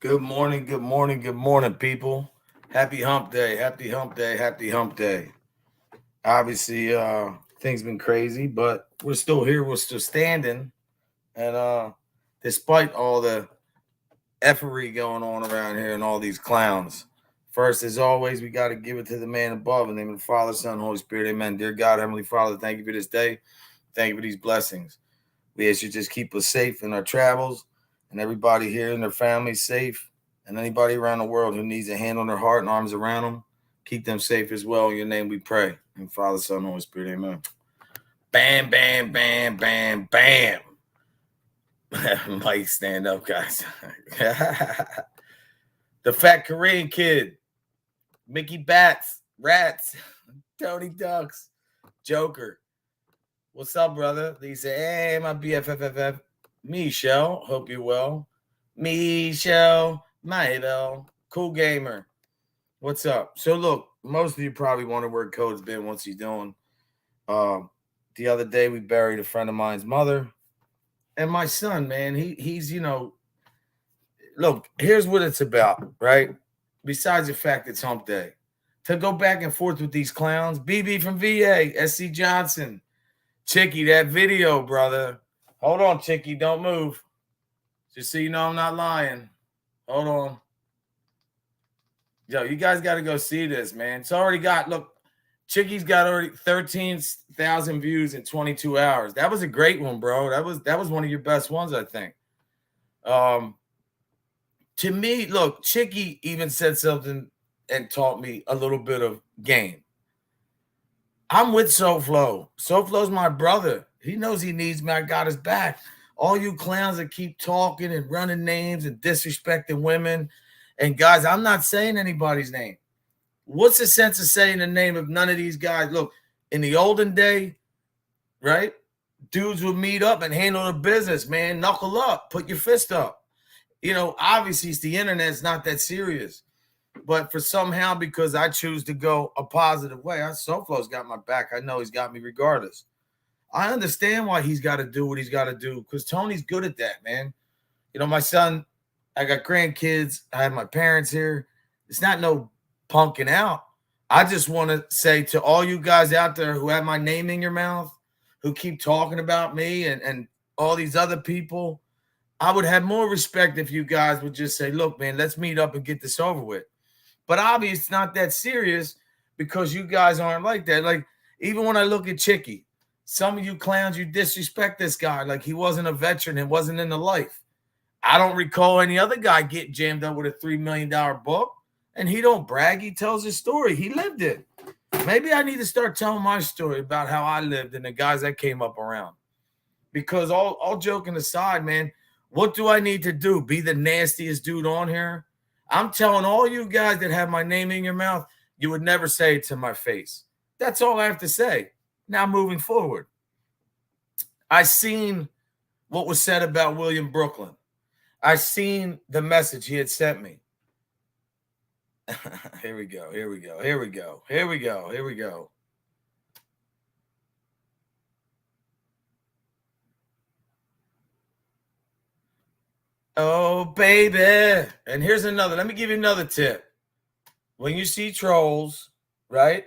Good morning, good morning, good morning, people. Happy hump day, happy hump day, happy hump day. Obviously, things been crazy, but we're still here, we're still standing. And despite all the effery going on around here and all these clowns, first, as always, we got to give it to the man above in the name of the Father, Son, Holy Spirit. Amen. Dear God, Heavenly Father, thank you for this day. Thank you for these blessings. We ask you just keep us safe in our travels and everybody here and their families safe and anybody around the world who needs a hand on their heart and arms around them. Keep them safe as well. In your name we pray. In Father, Son, Holy Spirit. Amen. Bam, bam, bam, bam, bam. Mike, stand up, guys. The fat Korean kid. Mickey Bats. Rats. Tony Ducks. Joker. What's up, brother? He said, hey, my BFFFF. Michelle, hope you're well. Michelle, Maybell, cool gamer. What's up? So look, most of you probably wonder where Code's been, what's he doing. The other day we buried a friend of mine's mother. And my son, man, he's look, here's what it's about, right? Besides the fact it's hump day. To go back and forth with these clowns, BB from VA, SC Johnson, Chicky, that video, brother. Hold on, Chicky, don't move. Just so you know I'm not lying. Hold on. Yo, you guys got to go see this, man. It's already got, look, Chicky's got already 13,000 views in 22 hours. That was a great one, bro. That was one of your best ones, I think. To me, look, Chicky even said something and taught me a little bit of game. I'm with SoFlo. SoFlo's my brother. He knows he needs me. I got his back. All you clowns that keep talking and running names and disrespecting women. And guys, I'm not saying anybody's name. What's the sense of saying the name of none of these guys? Look, in the olden day, right? Dudes would meet up and handle the business, man. Knuckle up, put your fist up. You know, obviously it's the internet, it's not that serious. But for somehow, because I choose to go a positive way, SoFlo's got my back. I know he's got me regardless. I understand why he's got to do what he's got to do because Tony's good at that, man. You know, my son, I got grandkids. I have my parents here. It's not no punking out. I just want to say to all you guys out there who have my name in your mouth, who keep talking about me and all these other people, I would have more respect if you guys would just say, look, man, let's meet up and get this over with. But obviously, it's not that serious because you guys aren't like that. Like, even when I look at Chicky, some of you clowns, you disrespect this guy like he wasn't a veteran and wasn't in the life. I don't recall any other guy getting jammed up with a $3 million book. And he don't brag. He tells his story. He lived it. Maybe I need to start telling my story about how I lived and the guys that came up around. Because all joking aside, man, what do I need to do? Be the nastiest dude on here? I'm telling all you guys that have my name in your mouth, you would never say it to my face. That's all I have to say. Now moving forward. I seen what was said about William Brooklyn. I seen the message he had sent me. Here we go. Here we go. Here we go. Here we go. Here we go. Oh, baby. And here's another. Let me give you another tip. When you see trolls, right?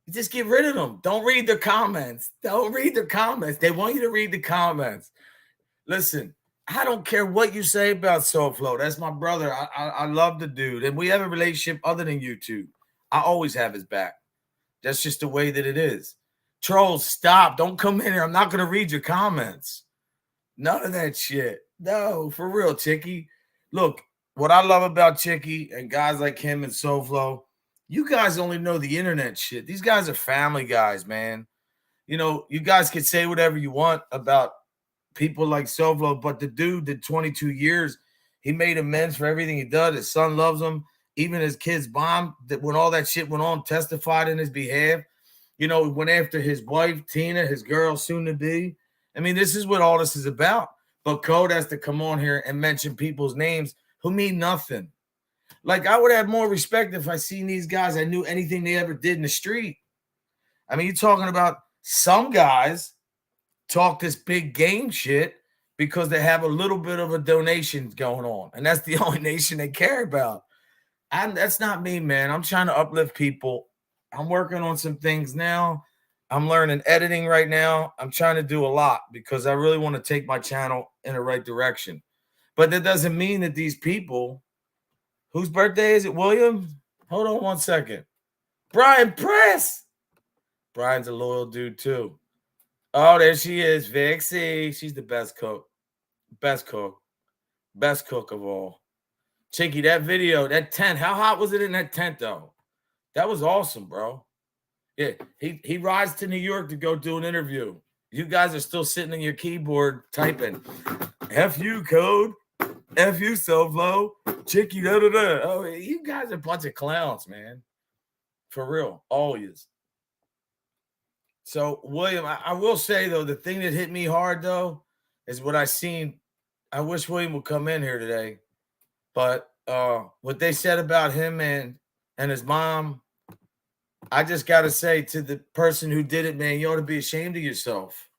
Just get rid of them. Don't read their comments. Don't read their comments. They want you to read the comments. Listen, I don't care what you say about SoFlo. That's my brother. I love the dude. And we have a relationship other than YouTube. I always have his back. That's just the way that it is. Trolls, stop. Don't come in here. I'm not going to read your comments. None of that shit. No, for real, Chicky. Look, what I love about Chicky and guys like him and SoFlo, you guys only know the internet shit. These guys are family guys, man. You know, you guys can say whatever you want about people like SoFlo, but the dude did 22 years. He made amends for everything he did. His son loves him. Even his kids' mom, that when all that shit went on, testified in his behalf. You know, went after his wife, Tina, his girl, soon to be. I mean, this is what all this is about. But Code has to come on here and mention people's names who mean nothing. Like, I would have more respect if I seen these guys, I knew anything they ever did in the street. I mean, you're talking about some guys talk this big game shit because they have a little bit of a donation going on, and that's the only nation they care about. That's not me, man. I'm trying to uplift people. I'm working on some things now. I'm learning editing right now. I'm trying to do a lot because I really want to take my channel in the right direction. But that doesn't mean that these people, whose birthday is it, William? Hold on one second. Brian Press. Brian's a loyal dude too. Oh, there she is, Vixie. She's the best cook. Best cook. Best cook of all. Chinky, that video, that tent, how hot was it in that tent though? That was awesome, bro. Yeah, he rides to New York to go do an interview. You guys are still sitting in your keyboard typing. F you code. F you SoFlo. Chicky da da da. Oh, you guys are a bunch of clowns, man. For real. Always. So, William, I will say though, the thing that hit me hard though is what I seen. I wish William would come in here today. But what they said about him and his mom, I just got to say to the person who did it, man, you ought to be ashamed of yourself.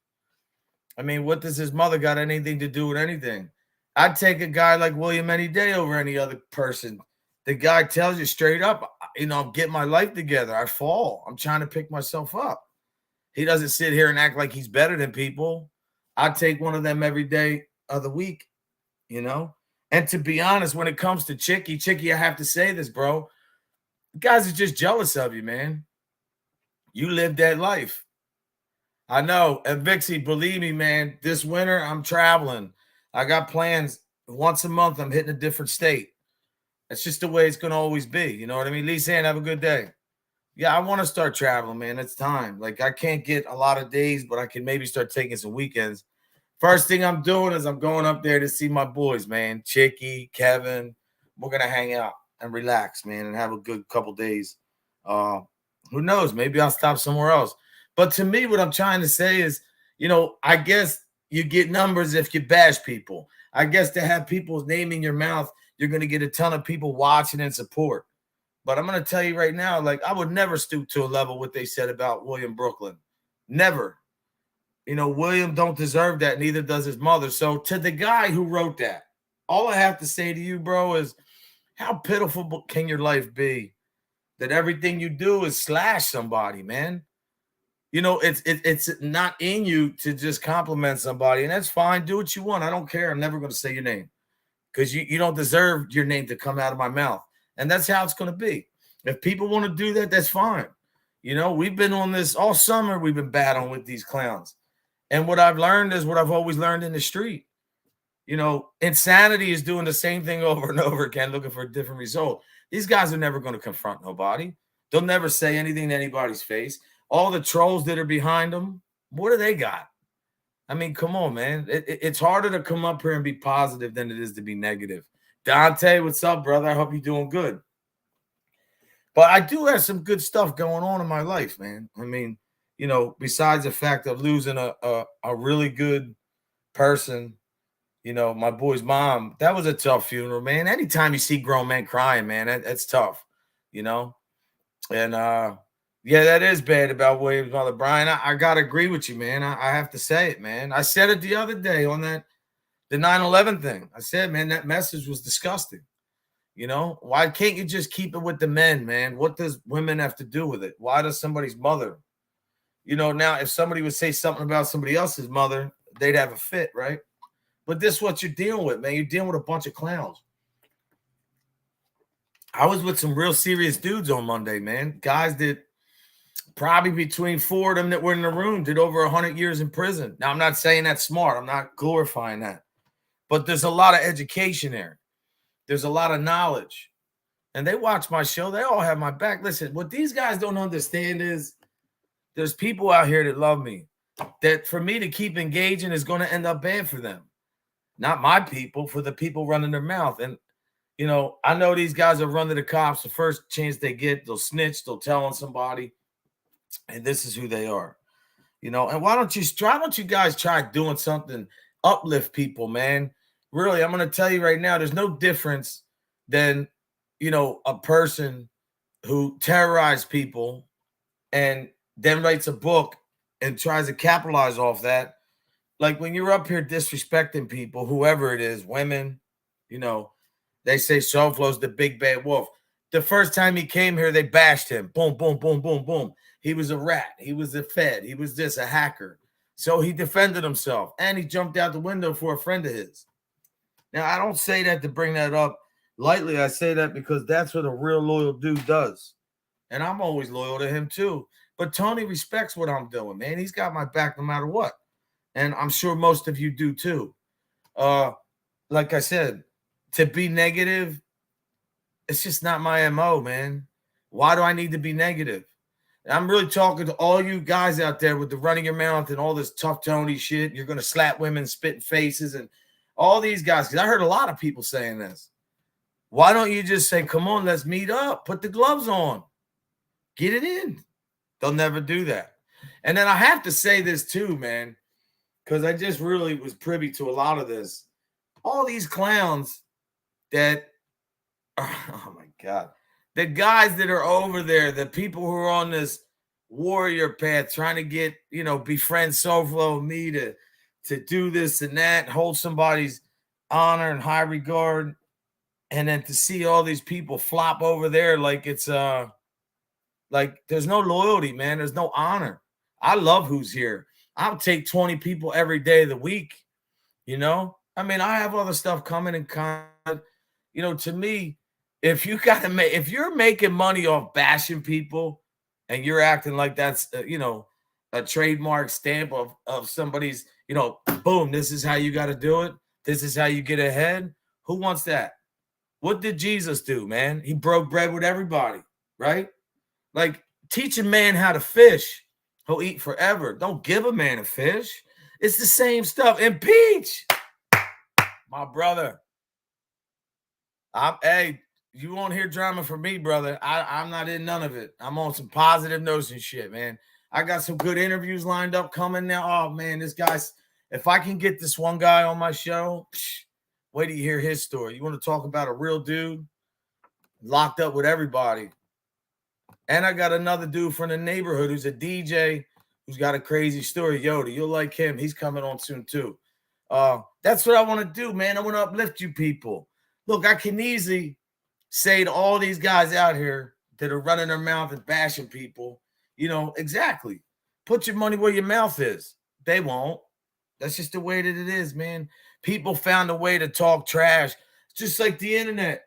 I mean, what does his mother got anything to do with anything? I'd take a guy like William any day over any other person. The guy tells you straight up, I'm getting my life together. I fall. I'm trying to pick myself up. He doesn't sit here and act like he's better than people. I'd take one of them every day of the week, And to be honest, when it comes to Chicky, I have to say this, bro. Guys are just jealous of you, man. You lived that life. I know. And Vixie, believe me, man, this winter I'm traveling. I got plans. Once a month, I'm hitting a different state. That's just the way it's going to always be. You know what I mean? Lee Sand, have a good day. Yeah, I want to start traveling, man. It's time. Like, I can't get a lot of days, but I can maybe start taking some weekends. First thing I'm doing is I'm going up there to see my boys, man. Chicky, Kevin. We're going to hang out and relax, man, and have a good couple days. Who knows? Maybe I'll stop somewhere else. But to me, what I'm trying to say is, I guess you get numbers if you bash people. I guess to have people's name in your mouth, you're going to get a ton of people watching and support. But I'm going to tell you right now, like, I would never stoop to a level what they said about William Brooklyn. Never. William don't deserve that. Neither does his mother. So to the guy who wrote that, all I have to say to you, bro, is how pitiful can your life be that everything you do is slash somebody, man? It's not in you to just compliment somebody, and that's fine. Do what you want. I don't care. I'm never going to say your name because you don't deserve your name to come out of my mouth. And that's how it's going to be. If people want to do that, that's fine. We've been on this all summer. We've been battling with these clowns. And what I've learned is what I've always learned in the street. Insanity is doing the same thing over and over again, looking for a different result. These guys are never going to confront nobody. They'll never say anything to anybody's face. All the trolls that are behind them, what do they got? I mean, come on, man. It's harder to come up here and be positive than it is to be negative. Dante, what's up, brother? I hope you're doing good. But I do have some good stuff going on in my life, man. I mean, besides the fact of losing a really good person, my boy's mom, that was a tough funeral, man. Anytime you see grown men crying, man, that's tough, And yeah, that is bad about William's mother, Brian. I got to agree with you, man. I have to say it, man. I said it the other day on the 9/11 thing. I said, man, that message was disgusting. Why can't you just keep it with the men, man? What does women have to do with it? Why does somebody's mother? Now if somebody would say something about somebody else's mother, they'd have a fit, right? But this is what you're dealing with, man. You're dealing with a bunch of clowns. I was with some real serious dudes on Monday, man. Guys that probably between 4 of them that were in the room did over 100 years in prison. Now, I'm not saying that's smart. I'm not glorifying that. But there's a lot of education there. There's a lot of knowledge. And they watch my show. They all have my back. Listen, what these guys don't understand is there's people out here that love me. That for me to keep engaging is going to end up bad for them. Not my people, for the people running their mouth. And, I know these guys will run to the cops the first chance they get. They'll snitch. They'll tell on somebody. And this is who they are. And why don't you guys try doing something, uplift people, man? Really, I'm going to tell you right now, there's no difference than, a person who terrorized people and then writes a book and tries to capitalize off that like when you're up here disrespecting people, whoever it is, women, you know, they say Soulflow's the big bad wolf. The first time he came here, they bashed him. Boom, boom, boom, boom, boom. He was a rat. He was a fed. He was just a hacker. So he defended himself and he jumped out the window for a friend of his. Now, I don't say that to bring that up lightly. I say that because that's what a real loyal dude does. And I'm always loyal to him too. But Tony respects what I'm doing, man. He's got my back no matter what. And I'm sure most of you do too. Like I said, to be negative, it's just not my MO, man. Why do I need to be negative? I'm really talking to all you guys out there with the running your mouth and all this tough Tony shit. You're going to slap women, spit in faces, and all these guys. Because I heard a lot of people saying this. Why don't you just say, come on, let's meet up. Put the gloves on. Get it in. They'll never do that. And then I have to say this too, man, because I just really was privy to a lot of this. All these clowns that oh my God. The guys that are over there, the people who are on this warrior path trying to get, befriend Soulflow and me to do this and that, hold somebody's honor and high regard. And then to see all these people flop over there like it's like there's no loyalty, man. There's no honor. I love who's here. I'll take 20 people every day of the week. I mean, I have other stuff coming and to me, if you're making money off bashing people and you're acting like that's a trademark stamp of somebody's, boom, this is how you got to do it. This is how you get ahead. Who wants that? What did Jesus do, man? He broke bread with everybody, right? Like, teach a man how to fish. He'll eat forever. Don't give a man a fish. It's the same stuff. Impeach, my brother. Hey, you won't hear drama from me, brother. I'm not in none of it. I'm on some positive notes and shit, man. I got some good interviews lined up coming now. Oh, man, if I can get this one guy on my show, wait till you hear his story. You want to talk about a real dude locked up with everybody. And I got another dude from the neighborhood who's a DJ who's got a crazy story. Yoda, you'll like him. He's coming on soon, too. That's what I want to do, man. I want to uplift you people. Look, I can easily say to all these guys out here that are running their mouth and bashing people, exactly. Put your money where your mouth is. They won't. That's just the way that it is, man. People found a way to talk trash. It's just like the internet.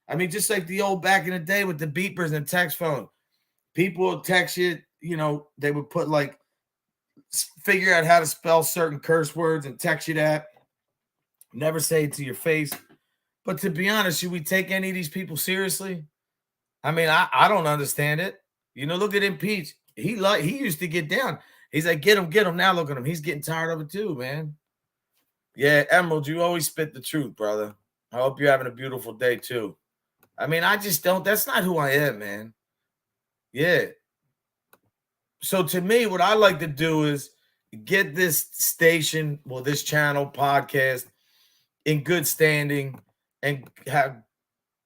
I mean, just like the old back in the day with the beepers and text phone. People would text you, they would put figure out how to spell certain curse words and text you that. Never say it to your face. But to be honest, should we take any of these people seriously? I mean, I don't understand it. Look at Impeach. He used to get down. He's like, get him. Now look at him. He's getting tired of it too, man. Yeah, Emerald, you always spit the truth, brother. I hope you're having a beautiful day too. I mean, I just don't. That's not who I am, man. Yeah. So to me, what I like to do is get this station, this channel, podcast in good standing and have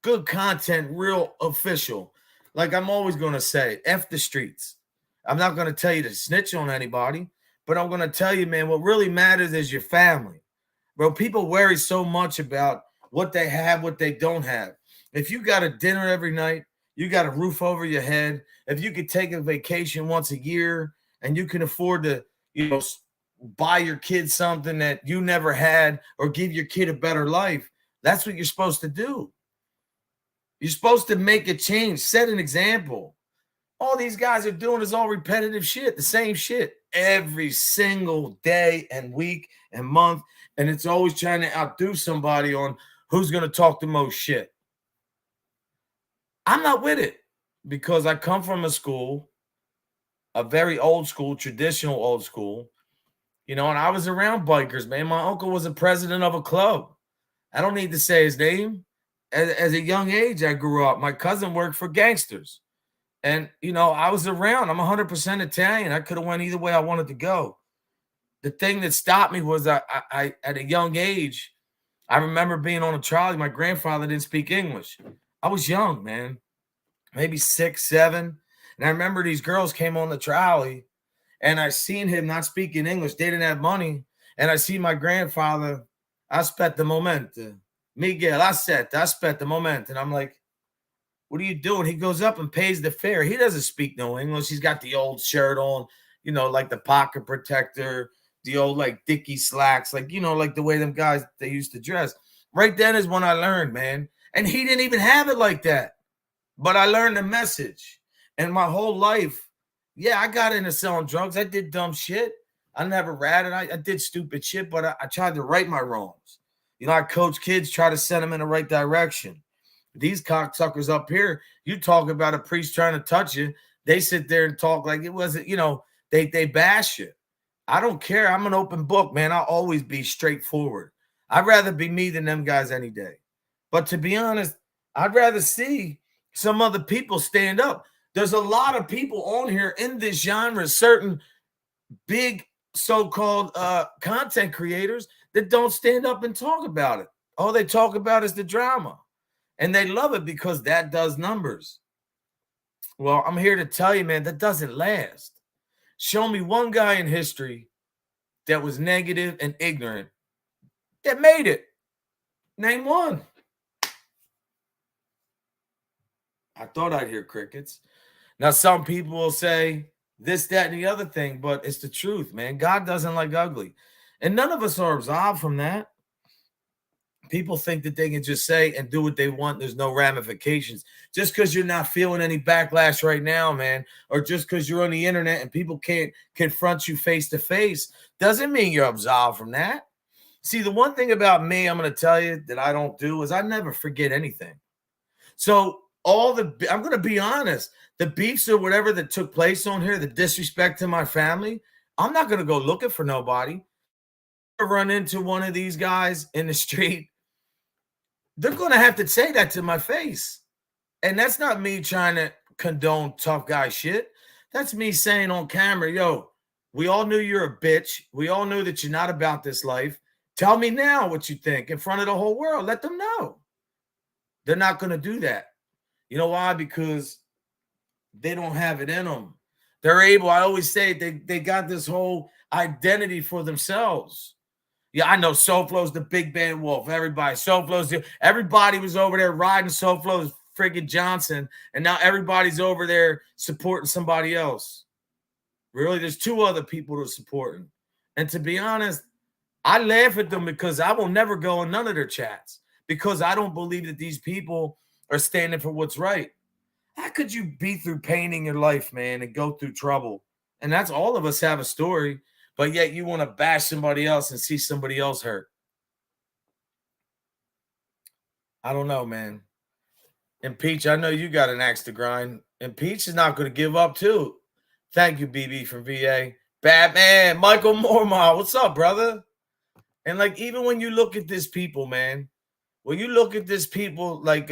good content, real official. Like I'm always going to say, F the streets. I'm not going to tell you to snitch on anybody, but I'm going to tell you, man, what really matters is your family. Bro, people worry so much about what they have, what they don't have. If you got a dinner every night, you got a roof over your head, if you could take a vacation once a year and you can afford to, buy your kid something that you never had or give your kid a better life, that's what you're supposed to do. You're supposed to make a change, set an example. All these guys are doing is all repetitive shit, the same shit every single day and week and month. And it's always trying to outdo somebody on who's going to talk the most shit. I'm not with it because I come from a school, a very old school, traditional old school, and I was around bikers, man. My uncle was a president of a club. I don't need to say his name. As a young age, I grew up. My cousin worked for gangsters. And, I was around. I'm 100% Italian. I could have went either way I wanted to go. The thing that stopped me was I at a young age, I remember being on a trolley. My grandfather didn't speak English. I was young, man, maybe 6, 7. And I remember these girls came on the trolley and I seen him not speaking English. They didn't have money. And I see my grandfather, aspetta momento. Miguel, aspetta momento. And I'm like, what are you doing? He goes up and pays the fare. He doesn't speak no English. He's got the old shirt on, like the pocket protector, the old like Dickie slacks, like, like the way them guys they used to dress. Right then is when I learned, man. And he didn't even have it like that. But I learned the message. And my whole life, yeah, I got into selling drugs. I did dumb shit. I never ratted. I did stupid shit, but I tried to right my wrongs. I coach kids, try to send them in the right direction. These cocksuckers up here, you talk about a priest trying to touch you, they sit there and talk like it wasn't, they bash you. I don't care. I'm an open book, man. I'll always be straightforward. I'd rather be me than them guys any day. But to be honest, I'd rather see some other people stand up. There's a lot of people on here in this genre, certain big so-called content creators that don't stand up and talk about it. All they talk about is the drama. And they love it because that does numbers. Well, I'm here to tell you, man, that doesn't last. Show me one guy in history that was negative and ignorant that made it. Name one. I thought I'd hear crickets. Now, some people will say this, that, and the other thing, but it's the truth, man. God doesn't like ugly. And none of us are absolved from that. People think that they can just say and do what they want. There's no ramifications. Just because you're not feeling any backlash right now, man, or just because you're on the internet and people can't confront you face to face, doesn't mean you're absolved from that. See, the one thing about me, I'm going to tell you that I don't do is I never forget anything. So I'm going to be honest, the beefs or whatever that took place on here, the disrespect to my family, I'm not going to go looking for nobody. I run into one of these guys in the street, they're going to have to say that to my face. And that's not me trying to condone tough guy shit. That's me saying on camera, yo, we all knew you're a bitch. We all knew that you're not about this life. Tell me now what you think in front of the whole world. Let them know. They're not going to do that. You know why? Because they don't have it in them. They're able, I always say, they got this whole identity for themselves. Yeah, I know SoFlo's the big bad wolf. Everybody was over there riding SoFlo's friggin' Johnson, and now everybody's over there supporting somebody else. Really, there's two other people to supporting. And to be honest, I laugh at them because I will never go in none of their chats because I don't believe that these people are standing for what's right. How could you be through pain in your life, man, and go through trouble? And that's all of us have a story. But yet you want to bash somebody else and see somebody else hurt. I don't know, man. And Peach, I know you got an axe to grind. And Peach is not going to give up, too. Thank you, BB from VA. Batman, Michael Mormont. What's up, brother? And like, even when you look at this people, man, when you look at this people, like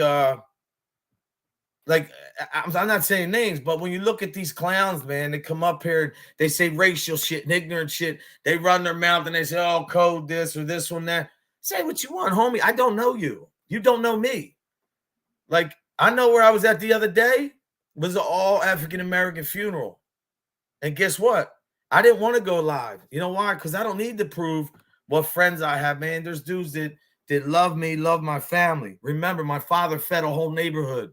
I'm not saying names, but when you look at these clowns, man, they come up here, they say racial shit and ignorant shit. They run their mouth and they say, oh, code this or this one, that. Say what you want, homie. I don't know you. You don't know me. Like, I know where I was at the other day. It was an all African-American funeral. And guess what? I didn't want to go live. You know why? Because I don't need to prove what friends I have, man. There's dudes that love me, love my family. Remember, my father fed a whole neighborhood.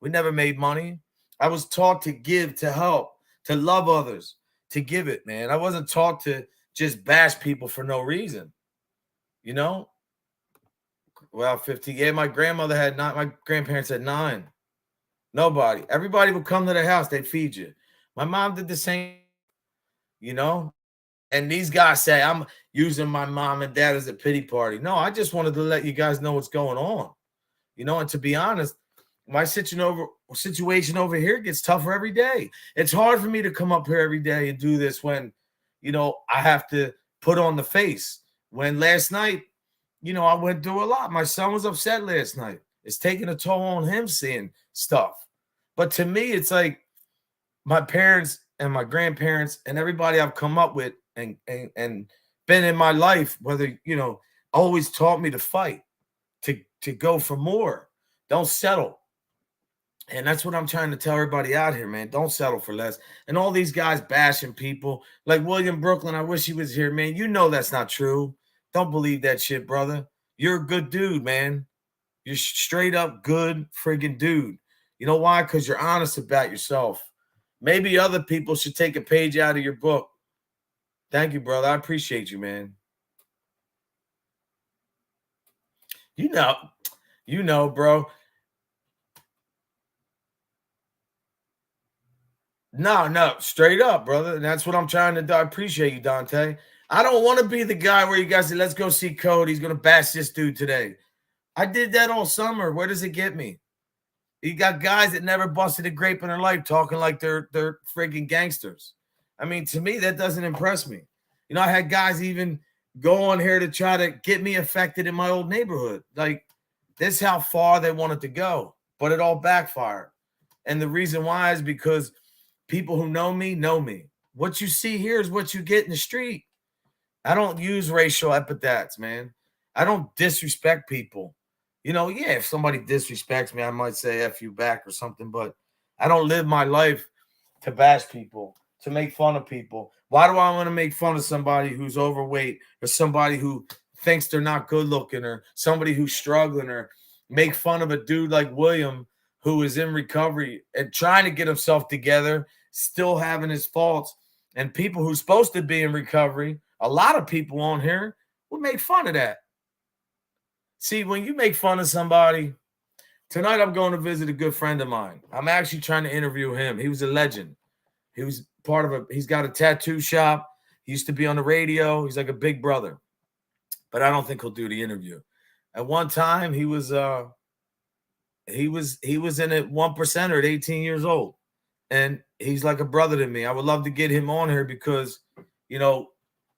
We never made money. I was taught to give, to help, to love others, to give it, man. I wasn't taught to just bash people for no reason. You know? Well, 50. Yeah, my grandmother had 9. My grandparents had 9. Nobody. Everybody would come to the house. They'd feed you. My mom did the same, you know? And these guys say, I'm using my mom and dad as a pity party. No, I just wanted to let you guys know what's going on. You know, and to be honest, my situation over here gets tougher every day. It's hard for me to come up here every day and do this when, I have to put on the face. When last night, I went through a lot. My son was upset last night. It's taking a toll on him seeing stuff. But to me, it's like my parents and my grandparents and everybody I've come up with and been in my life, whether, always taught me to fight, to go for more. Don't settle. And that's what I'm trying to tell everybody out here, man. Don't settle for less. And all these guys bashing people like William Brooklyn. I wish he was here, man. You know that's not true. Don't believe that shit, brother. You're a good dude, man. You're straight up good friggin' dude. You know why? Because you're honest about yourself. Maybe other people should take a page out of your book. Thank you, brother. I appreciate you, man. You know, bro. No, straight up, brother. And that's what I'm trying to do. I appreciate you, Dante. I don't want to be the guy where you guys say, let's go see Cody. He's going to bash this dude today. I did that all summer. Where does it get me? You got guys that never busted a grape in their life talking like they're friggin' gangsters. I mean, to me, that doesn't impress me. You know, I had guys even go on here to try to get me affected in my old neighborhood. Like, this is how far they wanted to go, but it all backfired. And the reason why is because people who know me know me. What you see here is what you get in the street. I don't use racial epithets, man. I don't disrespect people. You know, yeah, if somebody disrespects me, I might say F you back or something, but I don't live my life to bash people, to make fun of people. Why do I want to make fun of somebody who's overweight or somebody who thinks they're not good looking or somebody who's struggling or make fun of a dude like William who is in recovery and trying to get himself together, still having his faults, and people who's supposed to be in recovery, a lot of people on here would make fun of that. See, when you make fun of somebody, tonight I'm going to visit a good friend of mine. I'm actually trying to interview him. He was a legend. He was part of he's got a tattoo shop. He used to be on the radio. He's like a big brother. But I don't think he'll do the interview. At one time, he was in it 1% at 18 years old. And he's like a brother to me. I would love to get him on here because, you know,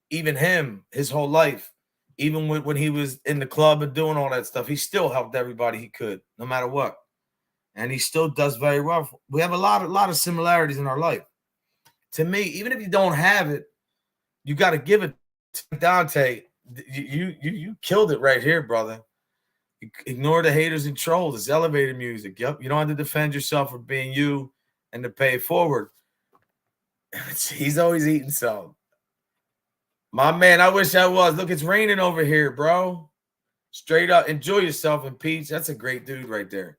even him, his whole life, even when he was in the club and doing all that stuff, he still helped everybody he could, no matter what. And he still does very well. We have a lot of similarities in our life. To me, even if you don't have it, you got to give it to Dante. You killed it right here, brother. Ignore the haters and trolls. It's elevator music. Yep. You don't have to defend yourself for being you and to pay it forward. He's always eating some. My man, I wish I was. Look, it's raining over here, bro. Straight up. Enjoy yourself and peace. That's a great dude right there.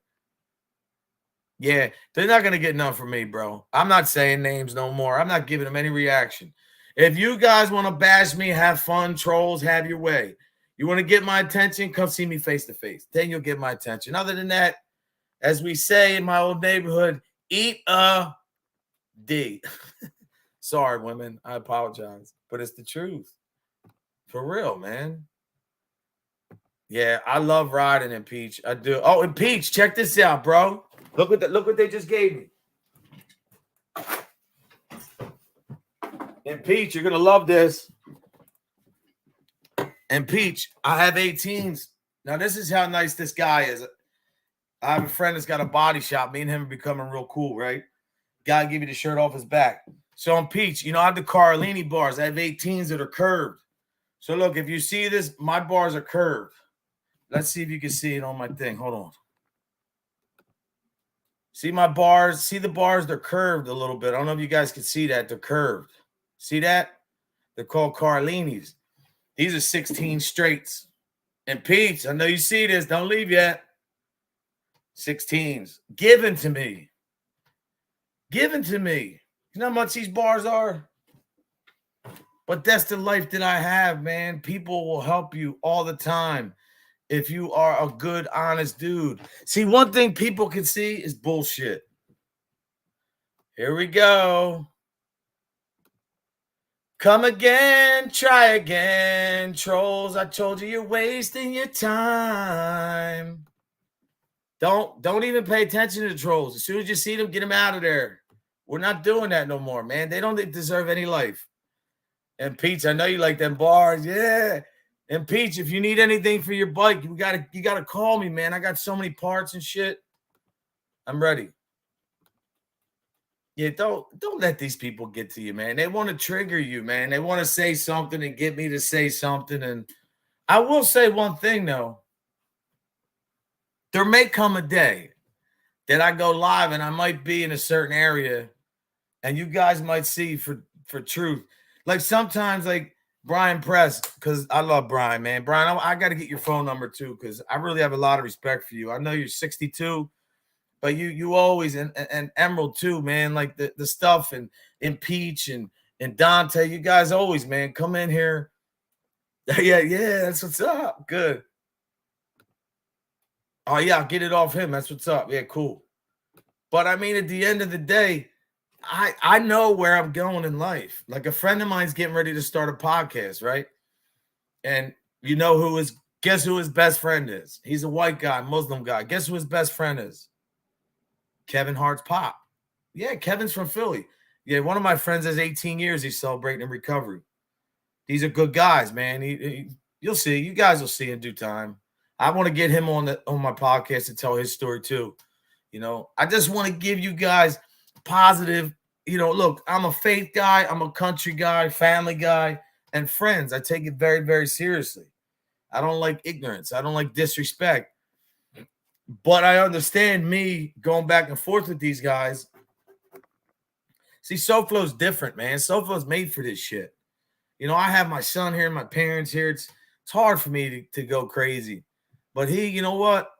Yeah, they're not going to get none from me, bro. I'm not saying names no more. I'm not giving them any reaction. If you guys want to bash me, have fun, trolls, have your way. You want to get my attention, come see me face to face. Then you'll get my attention. Other than that, as we say in my old neighborhood, eat a D. Sorry, women. I apologize. But it's the truth. For real, man. Yeah, I love riding in Peach. I do. Oh, and Peach, check this out, bro. Look what they just gave me. And Peach, you're gonna love this. And Peach, I have 18s. Now, this is how nice this guy is. I have a friend that's got a body shop. Me and him are becoming real cool, right? Guy give you the shirt off his back. So on Peach, you know, I have the Carlini bars. I have 18s that are curved. So look, if you see this, my bars are curved. Let's see if you can see it on my thing. Hold on. See my bars? See the bars? They're curved a little bit. I don't know if you guys can see that. They're curved. See that? They're called Carlinis. These are 16 straights. And Peach, I know you see this. Don't leave yet. 16s. Given to me. Given to me. You know how much these bars are? But that's the life that I have, man. People will help you all the time if you are a good, honest dude. See, one thing people can see is bullshit. Here we go. Come again, try again, trolls. I told you you're wasting your time. Don't even pay attention to the trolls. As soon as you see them, get them out of there. We're not doing that no more, man. They don't deserve any life. And Peach, I know you like them bars. Yeah. And Peach, if you need anything for your bike, you gotta call me, man. I got so many parts and shit. I'm ready. Yeah, don't let these people get to you, man. They want to trigger you, man. They want to say something and get me to say something. And I will say one thing, though. There may come a day that I go live and I might be in a certain area and you guys might see for truth. Like sometimes, like Brian Press, because I love Brian, man. Brian, I got to get your phone number too, because I really have a lot of respect for you. I know you're 62, but you always and Emerald too, man. Like the stuff and Peach and Dante, you guys always, man, come in here. Yeah, that's what's up. Good. Oh yeah, I'll get it off him. That's what's up. Yeah, cool. But I mean, at the end of the day, I know where I'm going in life. Like a friend of mine's getting ready to start a podcast, right? And you know guess who his best friend is? He's a white guy, Muslim guy. Guess who his best friend is? Kevin Hart's pop. Yeah, Kevin's from Philly. Yeah, one of my friends has 18 years he's celebrating in recovery. These are good guys, man. You'll see. You guys will see in due time. I want to get him on my podcast to tell his story too. You know, I just want to give you guys positive. You know, look, I'm a faith guy, I'm a country guy, family guy, and friends. I take it very, very seriously. I don't like ignorance. I don't like disrespect. But I understand me going back and forth with these guys. See, SoFlo's different, man. SoFlo's made for this shit. You know, I have my son here, my parents here. It's hard for me to go crazy. But you know what?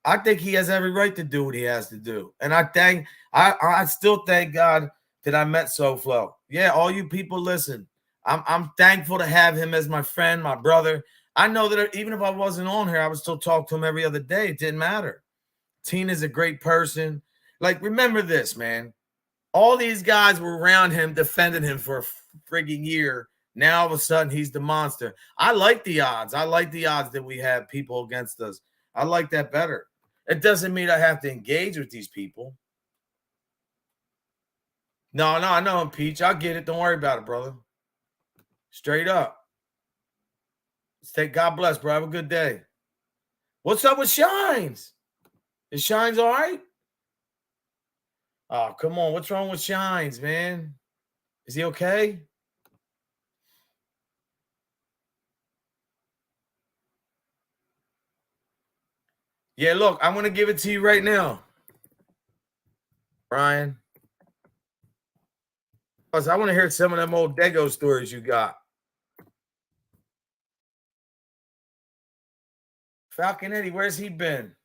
I think he has every right to do what he has to do. And I still thank God that I met SoFlo. Yeah, all you people listen. I'm thankful to have him as my friend, my brother. I know that even if I wasn't on here, I would still talk to him every other day. It didn't matter. Tina's a great person. Like, remember this, man. All these guys were around him, defending him for a frigging year. Now all of a sudden he's the monster. I like the odds. I like the odds that we have people against us. I like that better. It doesn't mean I have to engage with these people. No, I know him, Peach. I'll get it. Don't worry about it, brother. Straight up. God bless, bro. Have a good day. What's up with Shines? Is Shines all right? Oh, come on. What's wrong with Shines, man? Is he okay? Yeah, look, I'm going to give it to you right now, Brian. I want to hear some of them old Dago stories you got. Falcon Eddie, where's he been?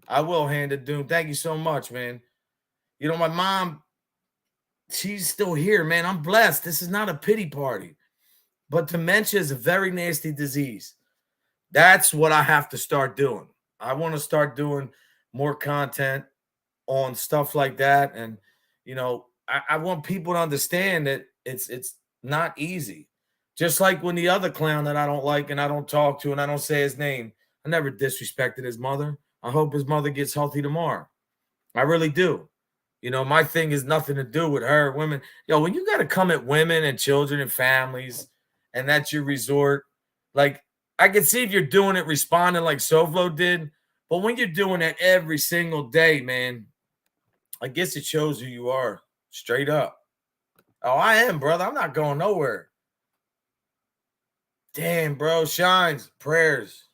I will hand it, Doom. Thank you so much, man. You know, my mom, she's still here, man. I'm blessed. This is not a pity party. But dementia is a very nasty disease. That's what I have to start doing. I want to start doing more content on stuff like that. And, you know, I want people to understand that it's not easy. Just like when the other clown that I don't like and I don't talk to and I don't say his name, I never disrespected his mother. I hope his mother gets healthy tomorrow. I really do. You know, my thing is nothing to do with her. Women, yo, when you got to come at women and children and families, and that's your resort, like I can see if you're doing it responding like Sovlo did, but when you're doing it every single day, man, I guess it shows who you are. Straight up. Oh, I am, brother. I'm not going nowhere. Damn, bro. Shines. Prayers.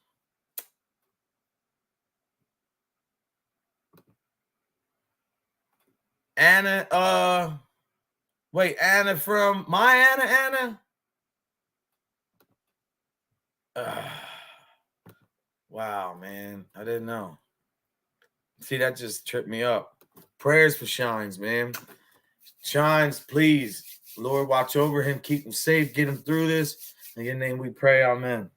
Anna, wait, Anna from my Anna? Uh, wow, man. I didn't know. See, that just tripped me up. Prayers for Shines, man. Shines, please. Lord, watch over him. Keep him safe. Get him through this. In your name we pray. Amen.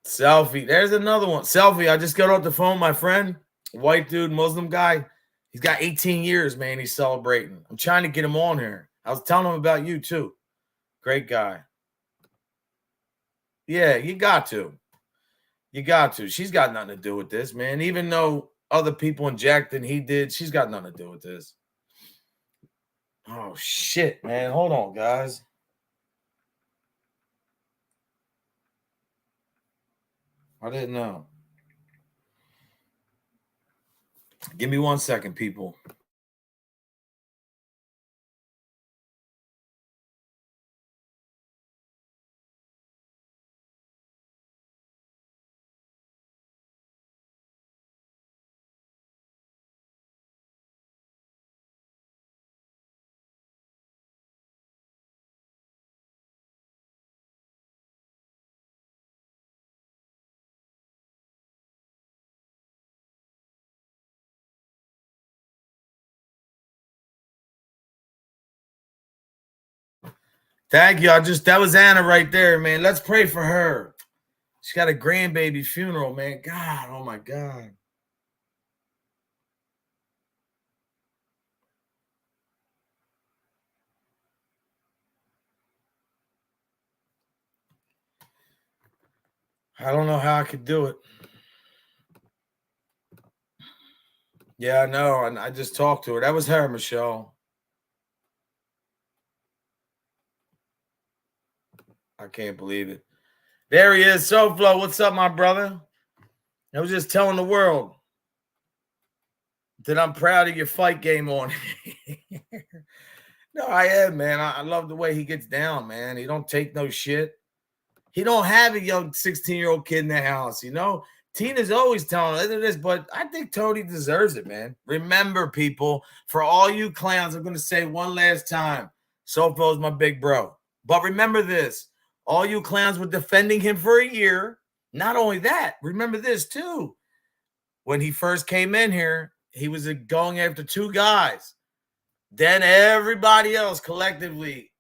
Selfie. There's another one. Selfie. I just got off the phone, my friend. White dude, Muslim guy. He's got 18 years, man. He's celebrating. I'm trying to get him on here. I was telling him about you, too. Great guy. Yeah, you got to. You got to. She's got nothing to do with this, man. Even though other people injected, he did, she's got nothing to do with this. Oh, shit, man. Hold on, guys. I didn't know. Give me 1 second, people. Thank you. That was Anna right there, man. Let's pray for her. She got a grandbaby funeral, man. God, oh my God. I don't know how I could do it. Yeah, I know. And I just talked to her. That was her, Michelle. I can't believe it. There he is. SoFlo, what's up, my brother? I was just telling the world that I'm proud of your fight game on. No, I am, man. I love the way he gets down, man. He don't take no shit. He don't have a young 16-year-old kid in the house, you know? Tina's always telling us this, but I think Tony deserves it, man. Remember, people, for all you clowns, I'm going to say one last time, SoFlo's my big bro. But remember this, all you clowns were defending him for a year. Not only that, remember this, too. When he first came in here, he was going after two guys. Then everybody else collectively,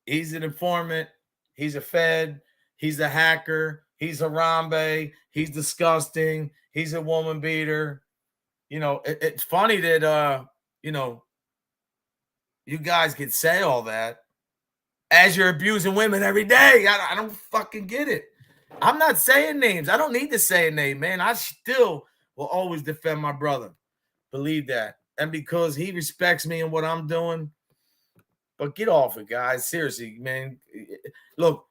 he's an informant, he's a Fed, he's a hacker, he's a Harambe, he's disgusting, he's a woman beater. You know, it's funny that you know, you guys can say all that as you're abusing women every day. I don't fucking get it. I'm not saying names. I don't need to say a name, man. I still will always defend my brother. Believe that. And because he respects me and what I'm doing. But get off it, guys. Seriously, man. Look,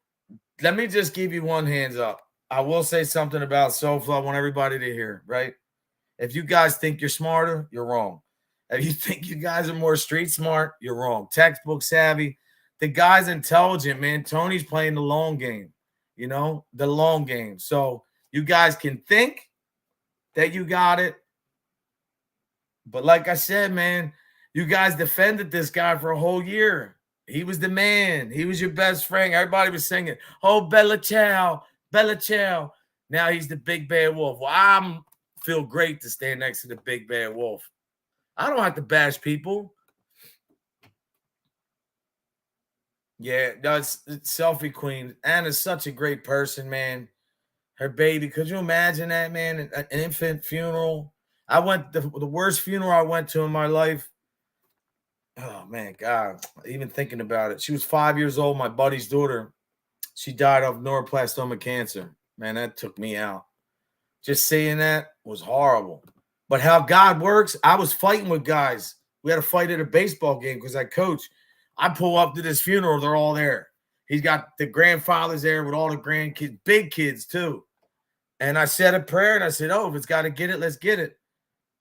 let me just give you one hands up. I will say something about SoFlo. I want everybody to hear, right? If you guys think you're smarter, you're wrong. If you think you guys are more street smart, you're wrong. Textbook savvy. The guy's intelligent, man. Tony's playing the long game, you know, the long game. So you guys can think that you got it. But like I said, man, you guys defended this guy for a whole year. He was the man. He was your best friend. Everybody was singing, "Oh, Bella Ciao, Bella Ciao." Now he's the big bad wolf. Well, I feel great to stand next to the big bad wolf. I don't have to bash people. Yeah, that's selfie queen. Anna's such a great person, man. Her baby. Could you imagine that, man? An infant funeral. I went the worst funeral I went to in my life. Oh man, God, even thinking about it. She was 5 years old, my buddy's daughter. She died of neuroblastoma cancer. Man, that took me out. Just saying that was horrible. But how God works, I was fighting with guys. We had a fight at a baseball game because I coach. I pull up to this funeral, they're all there. He's got the grandfathers there with all the grandkids, big kids too. And I said a prayer and I said, "Oh, if it's got to get it, let's get it."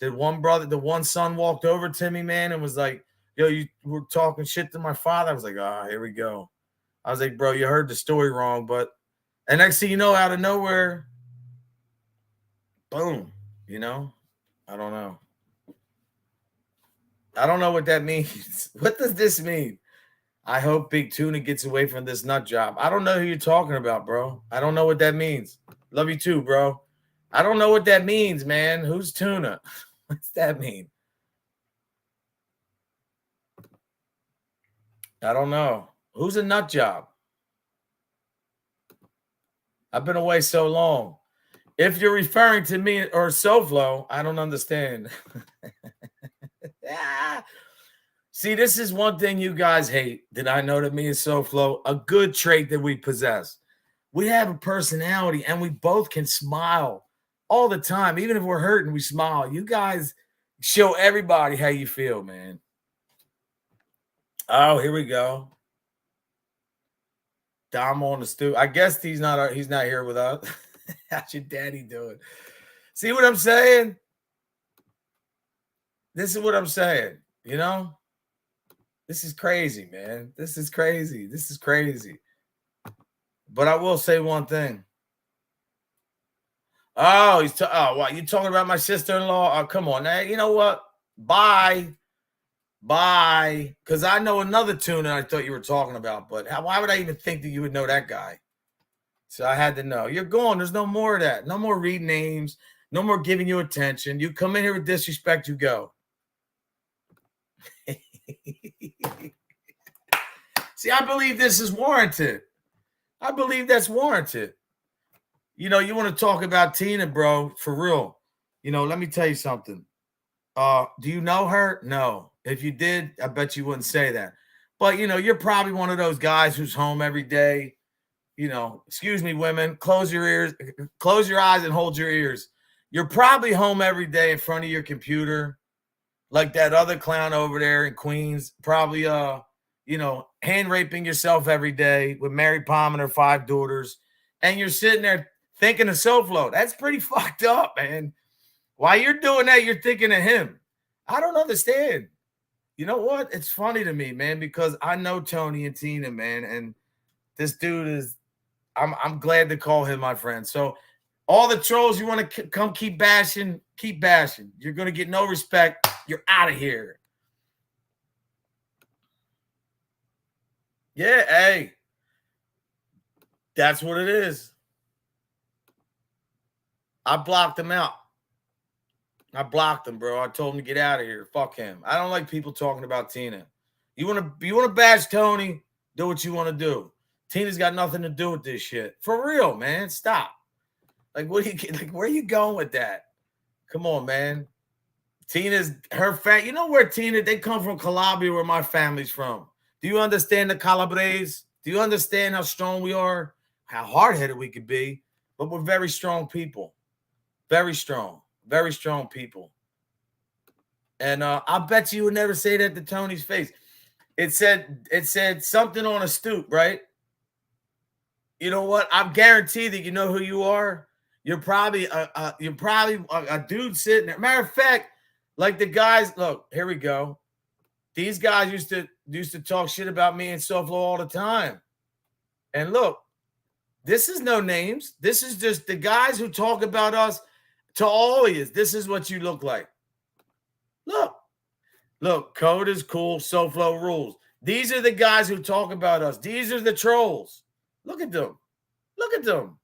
The one son walked over to me, man, and was like, "Yo, you were talking shit to my father." I was like, "Ah, here we go." I was like, "Bro, you heard the story wrong." But, and next thing you know, out of nowhere, boom, you know, I don't know. I don't know what that means. What does this mean? I hope Big Tuna gets away from this nut job. I don't know who you're talking about, bro. I don't know what that means. Love you too, bro. I don't know what that means, man. Who's Tuna? What's that mean? I don't know. Who's a nut job? I've been away so long. If you're referring to me or SoFlo, I don't understand. See, this is one thing you guys hate that I know that me and SoFlo, a good trait that we possess. We have a personality and we both can smile all the time. Even if we're hurting, we smile. You guys show everybody how you feel, man. Oh, here we go. Dom on the stoop. I guess he's not here with us. How's your daddy doing? See what I'm saying? This is what I'm saying. You know, this is crazy, man. This is crazy. This is crazy. But I will say one thing. Oh, what? You talking about my sister-in-law? Oh, come on. Now, you know what? Bye. Bye. Because I know another tuna I thought you were talking about, but why would I even think that you would know that guy? So I had to know. You're gone. There's no more of that. No more reading names. No more giving you attention. You come in here with disrespect, you go. See, I believe this is warranted. I believe that's warranted. You know, you want to talk about Tina, bro, for real. You know, let me tell you something. Do you know her? No. If you did, I bet you wouldn't say that. But you know, you're probably one of those guys who's home every day. You know, excuse me, women, close your ears, close your eyes and hold your ears. You're probably home every day in front of your computer, like that other clown over there in Queens, probably you know, hand raping yourself every day with Mary Palm and her 5 daughters, and you're sitting there thinking of SoFlo. That's pretty fucked up, man. While you're doing that, you're thinking of him. I don't understand. You know what? It's funny to me, man, because I know Tony and Tina, man, and this dude is. I'm glad to call him my friend. So, all the trolls you want to come keep bashing, keep bashing. You're gonna get no respect. You're out of here. Yeah, hey, that's what it is. I blocked him out. I blocked him, bro. I told him to get out of here. Fuck him. I don't like people talking about Tina. You want to bash Tony? Do what you want to do. Tina's got nothing to do with this shit. For real, man. Stop. Like, what do you like? Where are you going with that? Come on, man. Tina's her fat. You know where Tina? They come from Calabria, where my family's from. Do you understand the Calabres? Do you understand how strong we are? How hard-headed we could be? But we're very strong people. Very strong people. And I bet you would never say that to Tony's face. It said something on a stoop, right? You know what? I'm guaranteed that you know who you are. You're probably a dude sitting there. Matter of fact, like the guys. Look, here we go. These guys used to talk shit about me and SoFlo all the time. And look, this is no names. This is just the guys who talk about us to all of you. This is what you look like. Look, code is cool. SoFlo rules. These are the guys who talk about us. These are the trolls. Look at them. Look at them.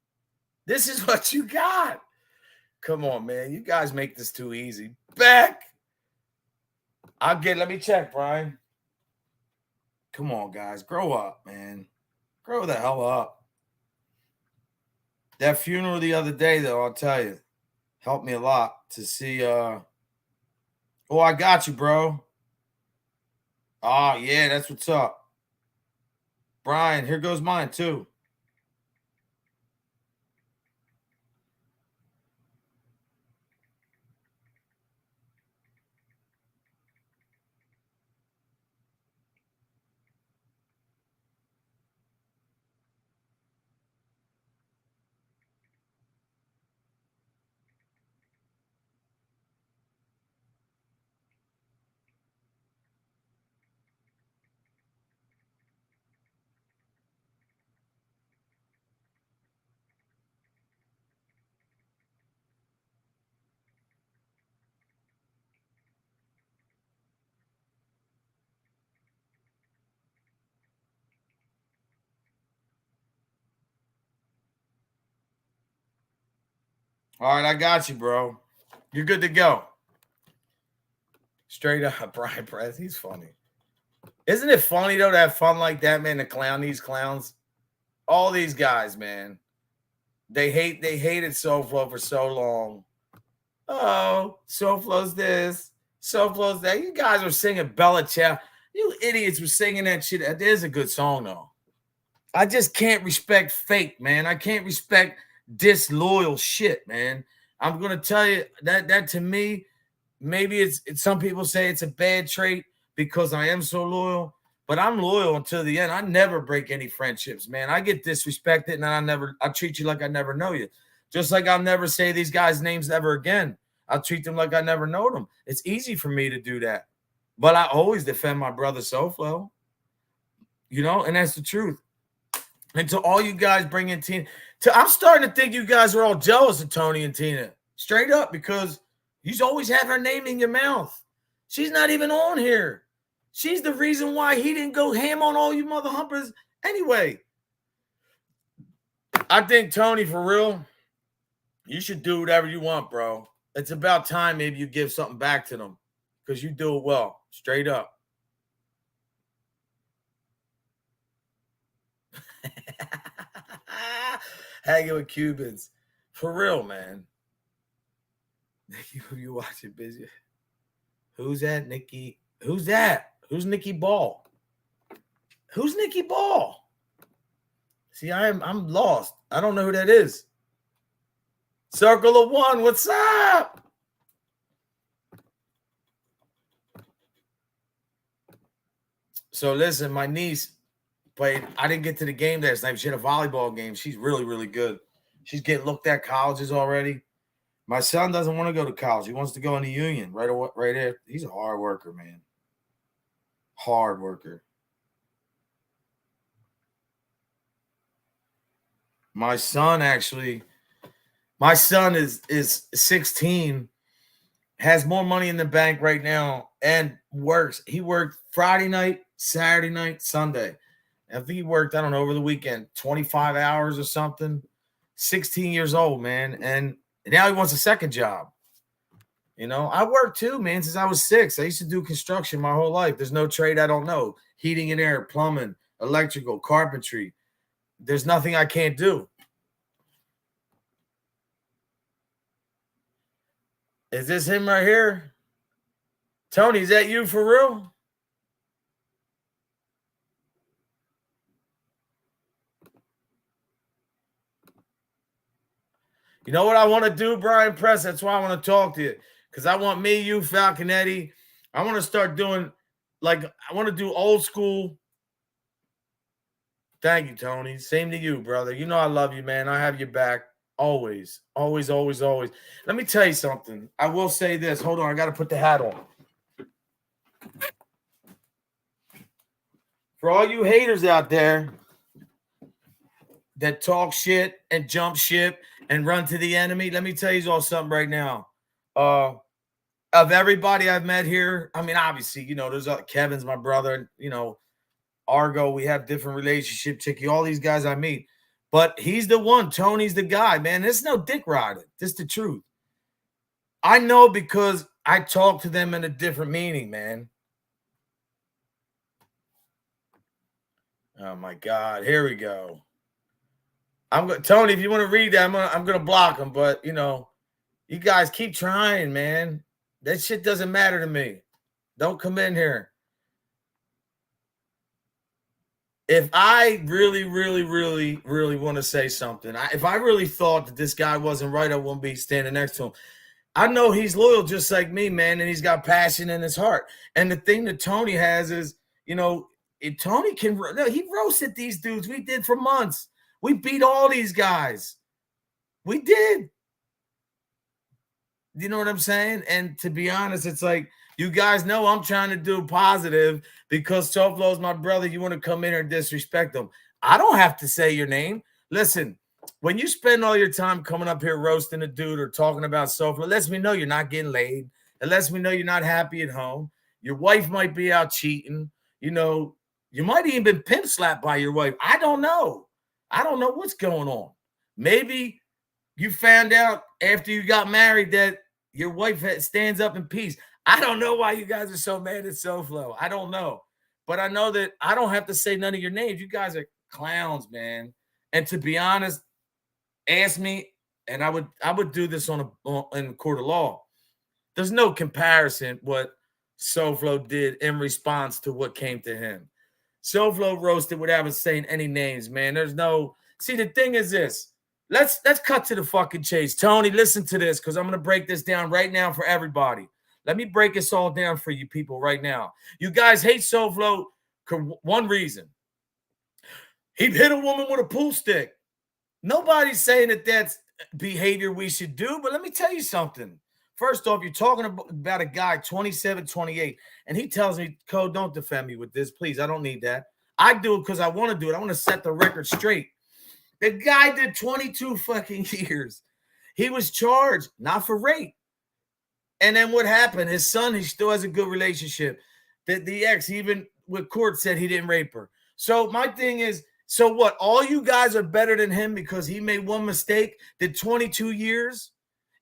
This is what you got. Come on, man. You guys make this too easy. Back. Let me check, Brian. Come on, guys. Grow up, man. Grow the hell up. That funeral the other day, though, I'll tell you, helped me a lot to see. Oh, I got you, bro. Oh, yeah, that's what's up. Brian, here goes mine, too. All right, I got you, bro. You're good to go. Straight up, Brian Press. He's funny. Isn't it funny, though, to have fun like that, man, to clown these clowns? All these guys, man. They hated SoFlo for so long. Oh, SoFlo's this, SoFlo's that. You guys were singing Bella Ciao. You idiots were singing that shit. That is a good song, though. I just can't respect fake, man. I can't respect disloyal shit, man. I'm gonna tell you that to me, maybe it's some people say it's a bad trait because I am so loyal, but I'm loyal until the end. I never break any friendships, man. I get disrespected and I treat you like I never know you. Just like I'll never say these guys' names ever again. I'll treat them like I never know them. It's easy for me to do that. But I always defend my brother SoFlo, and that's the truth. And to all you guys bringing Tina, I'm starting to think you guys are all jealous of Tony and Tina, straight up, because you always have her name in your mouth. She's not even on here. She's the reason why he didn't go ham on all you mother humpers. Anyway, I think Tony, for real, you should do whatever you want, bro. It's about time maybe you give something back to them because you do it well, straight up. hanging with Cubans. For real, man. Nikki, who you watching, busy? Who's that, Nikki? Who's that? Who's Nikki Ball? Who's Nikki Ball? See, I'm lost. I don't know who that is. Circle of One, what's up? So listen, my niece played. I didn't get to the game last night. She had a volleyball game. She's really, really good. She's getting looked at colleges already. My son doesn't want to go to college. He wants to go into Union right away, right there. He's a hard worker, man. Hard worker. My son is 16, has more money in the bank right now, and works. He worked Friday night, Saturday night, Sunday. I think he worked, I don't know, over the weekend, 25 hours or something. 16 years old, man. And now he wants a second job. You know, I worked too, man, since I was 6. I used to do construction my whole life. There's no trade I don't know. Heating and air, plumbing, electrical, carpentry. There's nothing I can't do. Is this him right here? Tony, is that you for real? You know what I want to do, Brian Press? That's why I want to talk to you. Because I want me, you, Falconetti. I want to start doing, I want to do old school. Thank you, Tony. Same to you, brother. You know I love you, man. I have your back always, always, always, always. Let me tell you something. I will say this. Hold on. I got to put the hat on. For all you haters out there that talk shit and jump ship and run to the enemy, let me tell you all something right now. Of everybody I've met here, I mean, obviously, you know, there's Kevin's my brother, you know, Argo, we have different relationship, Chicky, all these guys I meet. But he's the one. Tony's the guy, man. There's no dick riding. This is the truth. I know because I talk to them in a different meaning, man. Oh, my God. Here we go. Tony, if you want to read that, I'm gonna block him. But, you know, you guys keep trying, man. That shit doesn't matter to me. Don't come in here. If I really, really, really, really want to say something, if I really thought that this guy wasn't right, I wouldn't be standing next to him. I know he's loyal just like me, man, and he's got passion in his heart. And the thing that Tony has is, you know, Tony he roasted these dudes. We did for months. We beat all these guys. We did. You know what I'm saying? And to be honest, it's like, you guys know I'm trying to do positive because Soflo's my brother. You want to come in here and disrespect him. I don't have to say your name. Listen, when you spend all your time coming up here roasting a dude or talking about Soflo, it lets me know you're not getting laid. It lets me know you're not happy at home. Your wife might be out cheating. You know, you might even been pimp slapped by your wife. I don't know. I don't know what's going on. Maybe you found out after you got married that your wife stands up in peace. I don't know why you guys are so mad at Soflo. I don't know. But I know that I don't have to say none of your names. You guys are clowns, man. And to be honest, ask me, and I would do this in a court of law. There's no comparison what Soflo did in response to what came to him. Soflo roasted without saying any names, man. There's no. See, the thing is this. Let's cut to the fucking chase. Tony, listen to this because I'm going to break this down right now for everybody. Let me break this all down for you people right now. You guys hate Soflo for one reason. He hit a woman with a pool stick. Nobody's saying that that's behavior we should do, but let me tell you something. First off, you're talking about a guy 27, 28, and he tells me, Code, don't defend me with this, please. I don't need that. I do it because I want to do it. I want to set the record straight. The guy did 22 fucking years. He was charged, not for rape. And then what happened? His son, he still has a good relationship. The ex, even with court, said he didn't rape her. So my thing is, so what? All you guys are better than him because he made one mistake, did 22 years?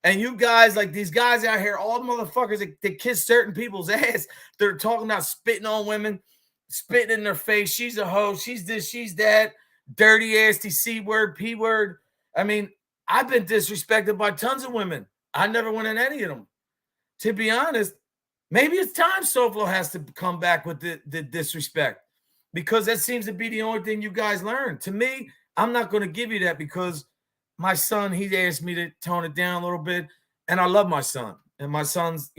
And you guys, like these guys out here, all the motherfuckers that kiss certain people's ass, they're talking about spitting on women, spitting in their face. She's a hoe. She's this, she's that. Dirty ass, C word, P word. I mean, I've been disrespected by tons of women. I never went in any of them. To be honest, maybe it's time Soflo has to come back with the disrespect, because that seems to be the only thing you guys learn. To me, I'm not going to give you that, because my son, he asked me to tone it down a little bit, and I love my son. And my son's,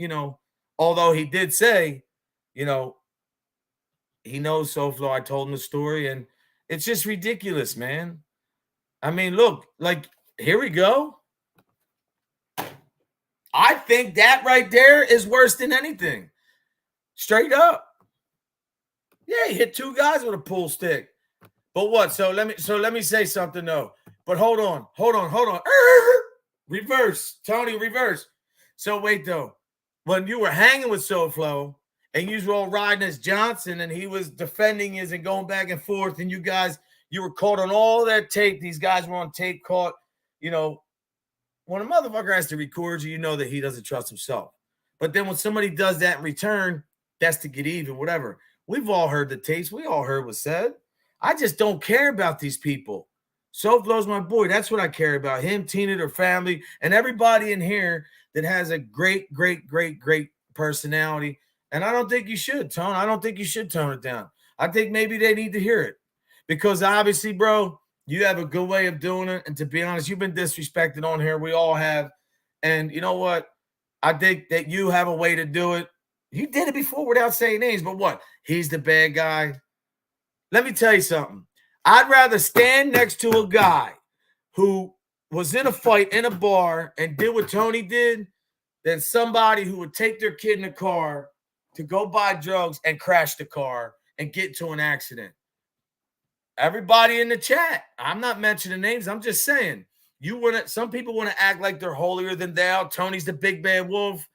although he did say, you know, he knows Soflo. I told him the story, and it's just ridiculous, man. I mean, look, like, here we go. I think that right there is worse than anything. Straight up. Yeah, he hit two guys with a pool stick. But what? So let me say something though. But hold on. Reverse. Tony, reverse. So wait though. When you were hanging with Soflo and you were all riding as Johnson and he was defending his and going back and forth, and you were caught on all that tape. These guys were on tape caught, when a motherfucker has to record you, you know that he doesn't trust himself. But then when somebody does that in return, that's to get even, whatever. We've all heard the tapes. We all heard what's said. I just don't care about these people. Soflo's my boy. That's what I care about. Him, Tina, their family, and everybody in here that has a great, great, great, great personality. And I don't think you should, Tone. I don't think you should tone it down. I think maybe they need to hear it. Because obviously, bro, you have a good way of doing it. And to be honest, you've been disrespected on here. We all have. And you know what? I think that you have a way to do it. You did it before without saying names, but what? He's the bad guy. Let me tell you something. I'd rather stand next to a guy who was in a fight in a bar and did what Tony did than somebody who would take their kid in a car to go buy drugs and crash the car and get into an accident. Everybody in the chat, I'm not mentioning names. I'm just saying, some people want to act like they're holier than thou. Tony's the big bad wolf.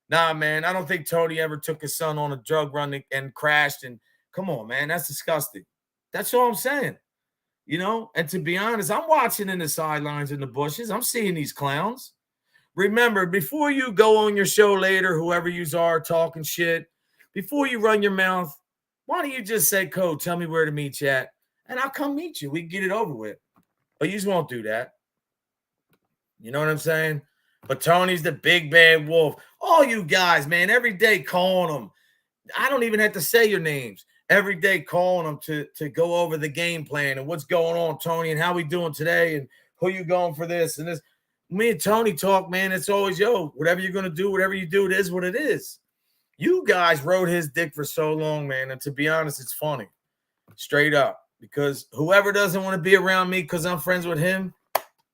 Nah, man, I don't think Tony ever took his son on a drug run and crashed. And come on, man, that's disgusting. That's all I'm saying. And to be honest, I'm watching in the sidelines in the bushes. I'm seeing these clowns. Remember, before you go on your show later, whoever you are talking shit, before you run your mouth, why don't you just say, Code, tell me where to meet you at, and I'll come meet you. We can get it over with. But you just won't do that. You know what I'm saying? But Tony's the big bad wolf. All you guys, man, every day calling them. I don't even have to say your names. Every day calling them to go over the game plan and what's going on, Tony, and how we doing today and who you going for this and this. Me and Tony talk, man. It's always, whatever you're going to do, whatever you do, it is what it is. You guys rode his dick for so long, man. And to be honest, it's funny. Straight up. Because whoever doesn't want to be around me because I'm friends with him,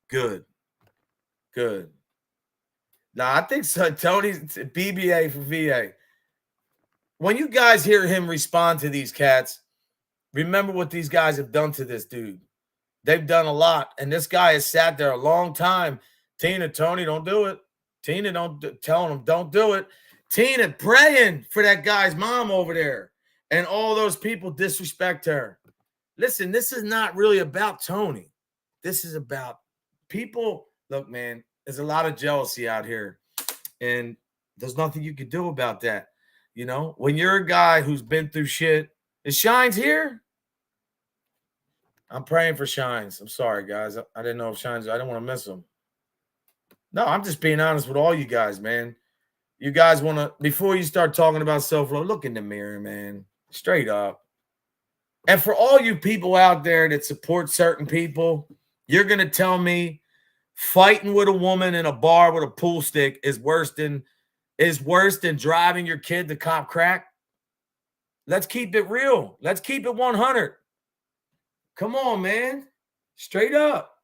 good. Now, I think so. Tony's BBA for VA. When you guys hear him respond to these cats, remember what these guys have done to this dude. They've done a lot, and this guy has sat there a long time. Tina, Tony, don't do it. Tina, telling him, don't do it. Tina praying for that guy's mom over there, and all those people disrespect her. Listen, this is not really about Tony. This is about people. Look, man, there's a lot of jealousy out here, and there's nothing you can do about that. When you're a guy who's been through shit, is Shines here? I'm praying for Shines. I'm sorry, guys. I didn't know if Shines, I didn't want to miss him. No, I'm just being honest with all you guys, man. You guys want to, before you start talking about self-love, look in the mirror, man. Straight up. And for all you people out there that support certain people, you're going to tell me fighting with a woman in a bar with a pool stick is worse than driving your kid to cop crack? Let's keep it real. Let's keep it 100. Come on, man. Straight up.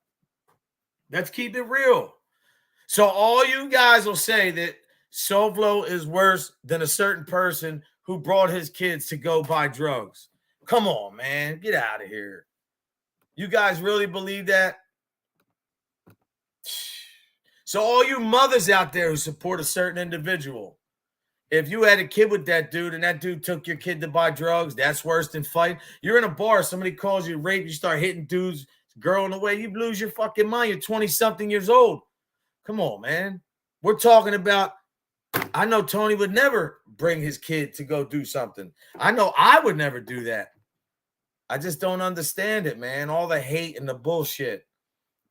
Let's keep it real. So all you guys will say that Soflo is worse than a certain person who brought his kids to go buy drugs. Come on, man. Get out of here. You guys really believe that? So all you mothers out there who support a certain individual, if you had a kid with that dude and that dude took your kid to buy drugs, that's worse than fight. You're in a bar, somebody calls you rape, you start hitting dudes, girl in the way, you lose your fucking mind. You're 20-something years old. Come on, man. We're talking about, I know Tony would never bring his kid to go do something. I know I would never do that. I just don't understand it, man. All the hate and the bullshit.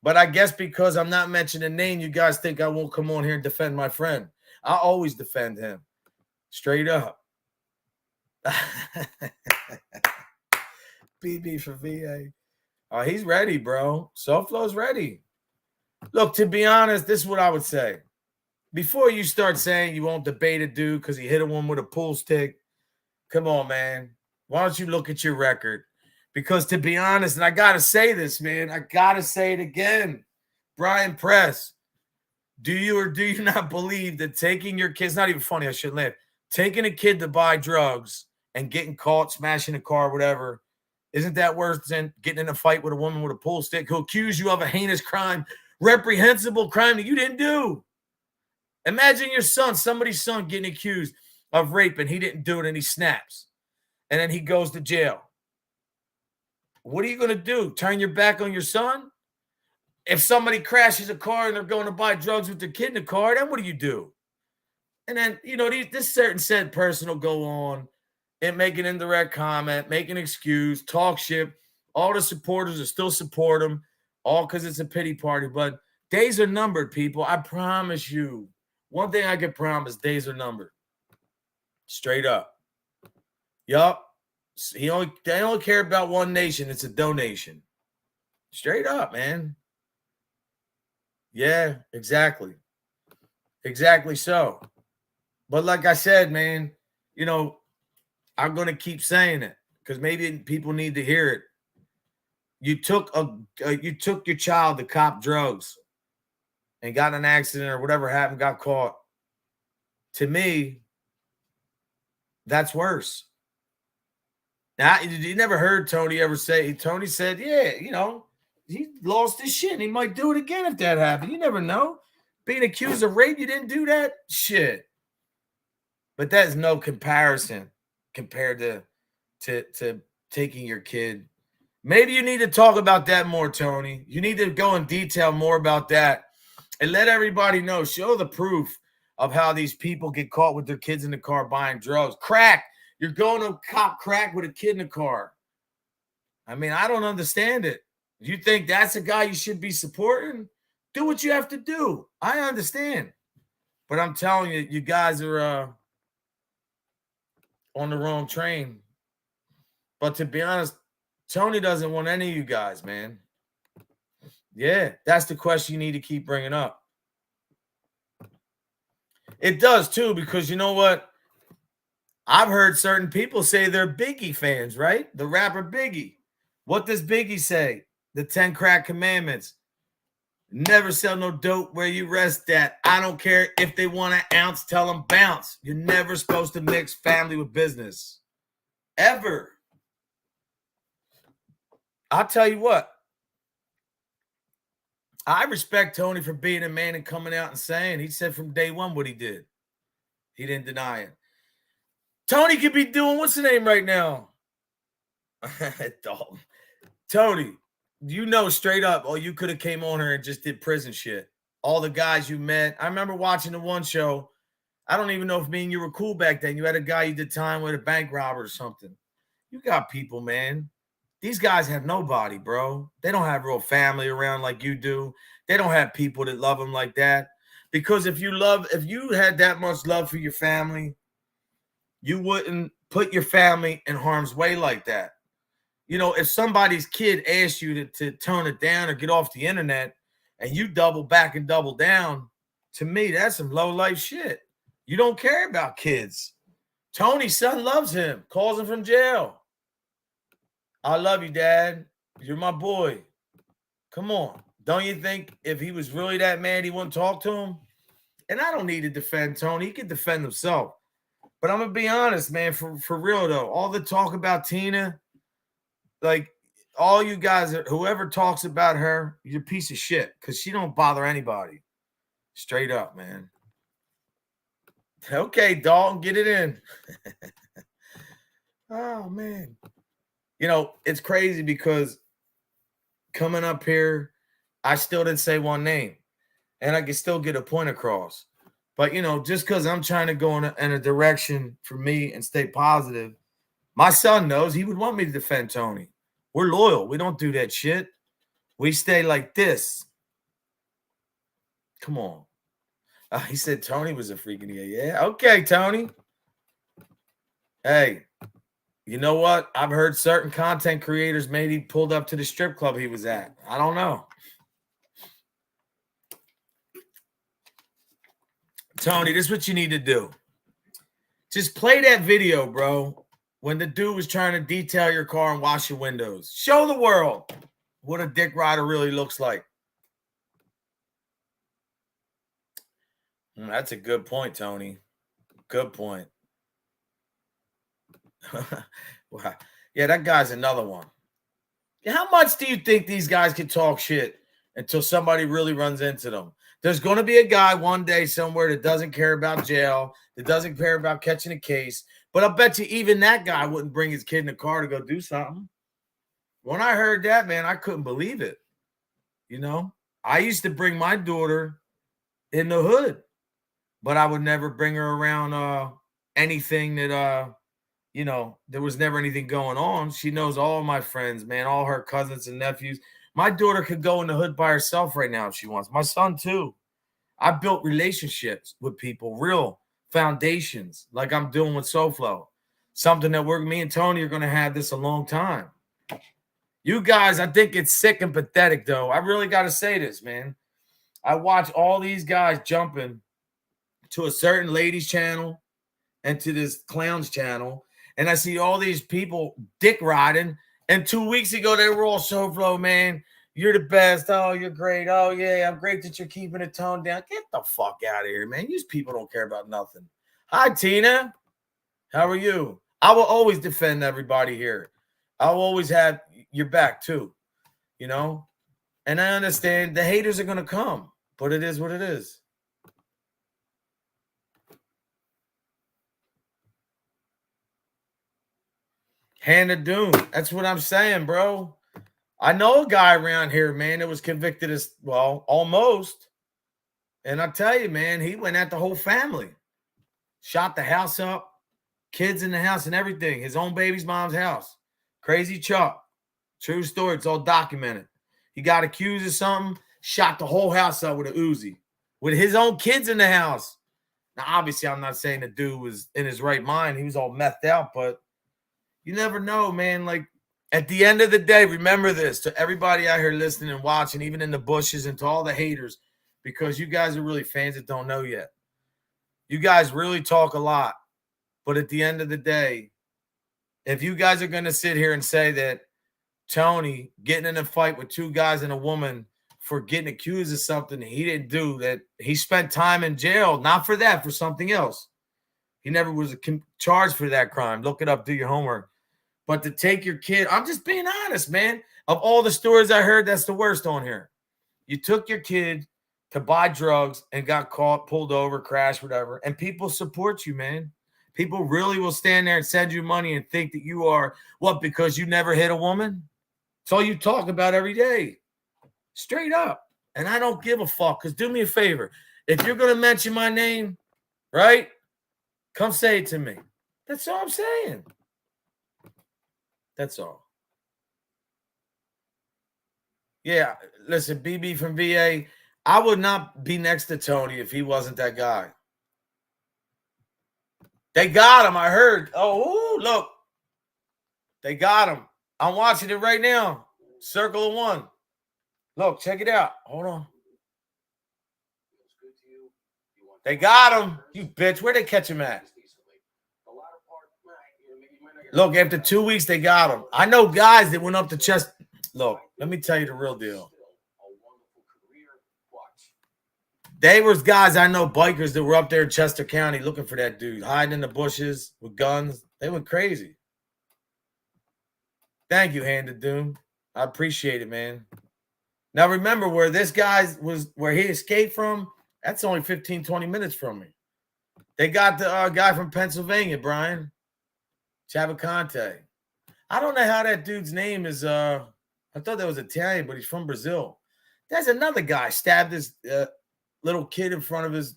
But I guess because I'm not mentioning a name, you guys think I won't come on here and defend my friend. I always defend him. Straight up. BB for VA. He's ready, bro. SoFlo's ready. Look, to be honest, this is what I would say. Before you start saying you won't debate a dude because he hit a one with a pool stick, come on, man. Why don't you look at your record? Because to be honest, and I got to say this, man, I got to say it again. Brian Press, do you or do you not believe that taking your kids, not even funny, I shouldn't laugh, taking a kid to buy drugs and getting caught smashing a car, whatever, isn't that worse than getting in a fight with a woman with a pool stick who accused you of a heinous crime, reprehensible crime that you didn't do? Imagine your son, somebody's son getting accused of rape and he didn't do it and he snaps. And then he goes to jail. What are you going to do? Turn your back on your son? If somebody crashes a car and they're going to buy drugs with their kid in the car, then what do you do? And then, this certain said person will go on and make an indirect comment, make an excuse, talk shit. All the supporters will still support him, all because it's a pity party. But days are numbered, people. I promise you. One thing I can promise, days are numbered. Straight up. Yup. They only care about one nation. It's a donation. Straight up, man. Yeah, exactly. Exactly so. But like I said, man, I'm going to keep saying it because maybe people need to hear it. You took your child to cop drugs and got in an accident or whatever happened, got caught. To me, that's worse. Now, you never heard Tony ever say, Tony said, yeah, he lost his shit and he might do it again if that happened. You never know. Being accused of rape, you didn't do that? Shit. But that's no comparison compared to taking your kid. Maybe you need to talk about that more, Tony. You need to go in detail more about that and let everybody know. Show the proof of how these people get caught with their kids in the car buying drugs. Crack. You're going to cop crack with a kid in the car. I mean, I don't understand it. You think that's a guy you should be supporting? Do what you have to do. I understand. But I'm telling you, you guys are on the wrong train. But to be honest, Tony doesn't want any of you guys, man. Yeah, that's the question you need to keep bringing up. It does, too, because you know what? I've heard certain people say they're Biggie fans, right? The rapper Biggie. What does Biggie say? The 10 crack commandments. Never sell no dope where you rest at. I don't care if they want an ounce, tell them bounce. You're never supposed to mix family with business. Ever. I'll tell you what. I respect Tony for being a man and coming out and saying, he said from day one what he did. He didn't deny it. Tony could be doing, what's the name right now? Tony, straight up, you could have came on here and just did prison shit. All the guys you met. I remember watching the one show. I don't even know if me and you were cool back then. You had a guy you did time with, a bank robber or something. You got people, man. These guys have nobody, bro. They don't have real family around like you do. They don't have people that love them like that. Because if you had that much love for your family, you wouldn't put your family in harm's way like that. If somebody's kid asked you to turn it down or get off the internet and you double back and double down, to me, that's some low life shit. You don't care about kids. Tony's son loves him, calls him from jail. I love you, Dad. You're my boy. Come on. Don't you think if he was really that mad, he wouldn't talk to him? And I don't need to defend Tony. He can defend himself. But I'm going to be honest, man, for real, though. All the talk about Tina, like all you guys, whoever talks about her, you're a piece of shit because she don't bother anybody. Straight up, man. Okay, Dalton, get it in. Oh, man. It's crazy because coming up here, I still didn't say one name. And I can still get a point across. But, just because I'm trying to go in a direction for me and stay positive, my son knows he would want me to defend Tony. We're loyal. We don't do that shit. We stay like this. Come on. He said Tony was a freak in the air. Yeah. Okay, Tony. Hey, you know what? I've heard certain content creators maybe pulled up to the strip club he was at. I don't know. Tony, this is what you need to do. Just play that video, bro, when the dude was trying to detail your car and wash your windows. Show the world what a dick rider really looks like. That's a good point, Tony. Good point. Wow. Yeah, that guy's another one. How much do you think these guys can talk shit until somebody really runs into them? There's going to be a guy one day somewhere that doesn't care about jail, that doesn't care about catching a case. But I bet you even that guy wouldn't bring his kid in the car to go do something. When I heard that, man, I couldn't believe it. You know, I used to bring my daughter in the hood, but I would never bring her around anything that you know, there was never anything going on. She knows all my friends, man, all her cousins and nephews. My daughter could go in the hood by herself right now if she wants. My son, too. I built relationships with people, real foundations, like I'm doing with SoFlo. Something that me and Tony are going to have this a long time. You guys, I think it's sick and pathetic, though. I really got to say this, man. I watch all these guys jumping to a certain ladies channel and to this clown's channel, and I see all these people dick riding. And 2 weeks ago, they were all SoFlo, man. You're the best. Oh, you're great. Oh, yeah, I'm great that you're keeping it toned down. Get the fuck out of here, man. These people don't care about nothing. Hi, Tina. How are you? I will always defend everybody here. I'll always have your back, too, you know? And I understand the haters are going to come, but it is what it is. Hand of doom. That's what I'm saying, bro. I know a guy around here, man, that was convicted as, well, almost. And I tell you, man, he went at the whole family. Shot the house up, kids in the house and everything. His own baby's mom's house. Crazy Chuck. True story. It's all documented. He got accused of something, shot the whole house up with a Uzi. With his own kids in the house. Now, obviously, I'm not saying the dude was in his right mind. He was all methed out, but you never know, man. Like, at the end of the day, remember this to everybody out here listening and watching, even in the bushes, and to all the haters, because you guys are really fans that don't know yet. You guys really talk a lot. But at the end of the day, if you guys are going to sit here and say that Tony getting in a fight with two guys and a woman for getting accused of something he didn't do, that he spent time in jail, not for that, for something else. He never was charged for that crime. Look it up, do your homework. But to take your kid, I'm just being honest, man. Of all the stories I heard, that's the worst on here. You took your kid to buy drugs and got caught, pulled over, crashed, whatever, and people support you, man. People really will stand there and send you money and think that you are, what, because you never hit a woman? It's all you talk about every day. Straight up. And I don't give a fuck, because do me a favor. If you're going to mention my name, right, come say it to me. That's all I'm saying. That's all. Yeah, listen, BB from VA, I would not be next to Tony if he wasn't that guy. They got him, I heard. Oh, look. They got him. I'm watching it right now. Circle of one. Look, check it out. Hold on. They got him. You bitch. Where'd they catch him at? Look, after 2 weeks, they got him. I know guys that went up to Chester. Look, let me tell you the real deal. They was guys I know, bikers that were up there in Chester County looking for that dude, hiding in the bushes with guns. They went crazy. Thank you, Hand of Doom. I appreciate it, man. Now, remember where this guy was, where he escaped from, that's only 15, 20 minutes from me. They got the guy from Pennsylvania, Brian Chavicante. I don't know how that dude's name is. I thought that was Italian, but he's from Brazil. There's another guy stabbed this little kid in front of his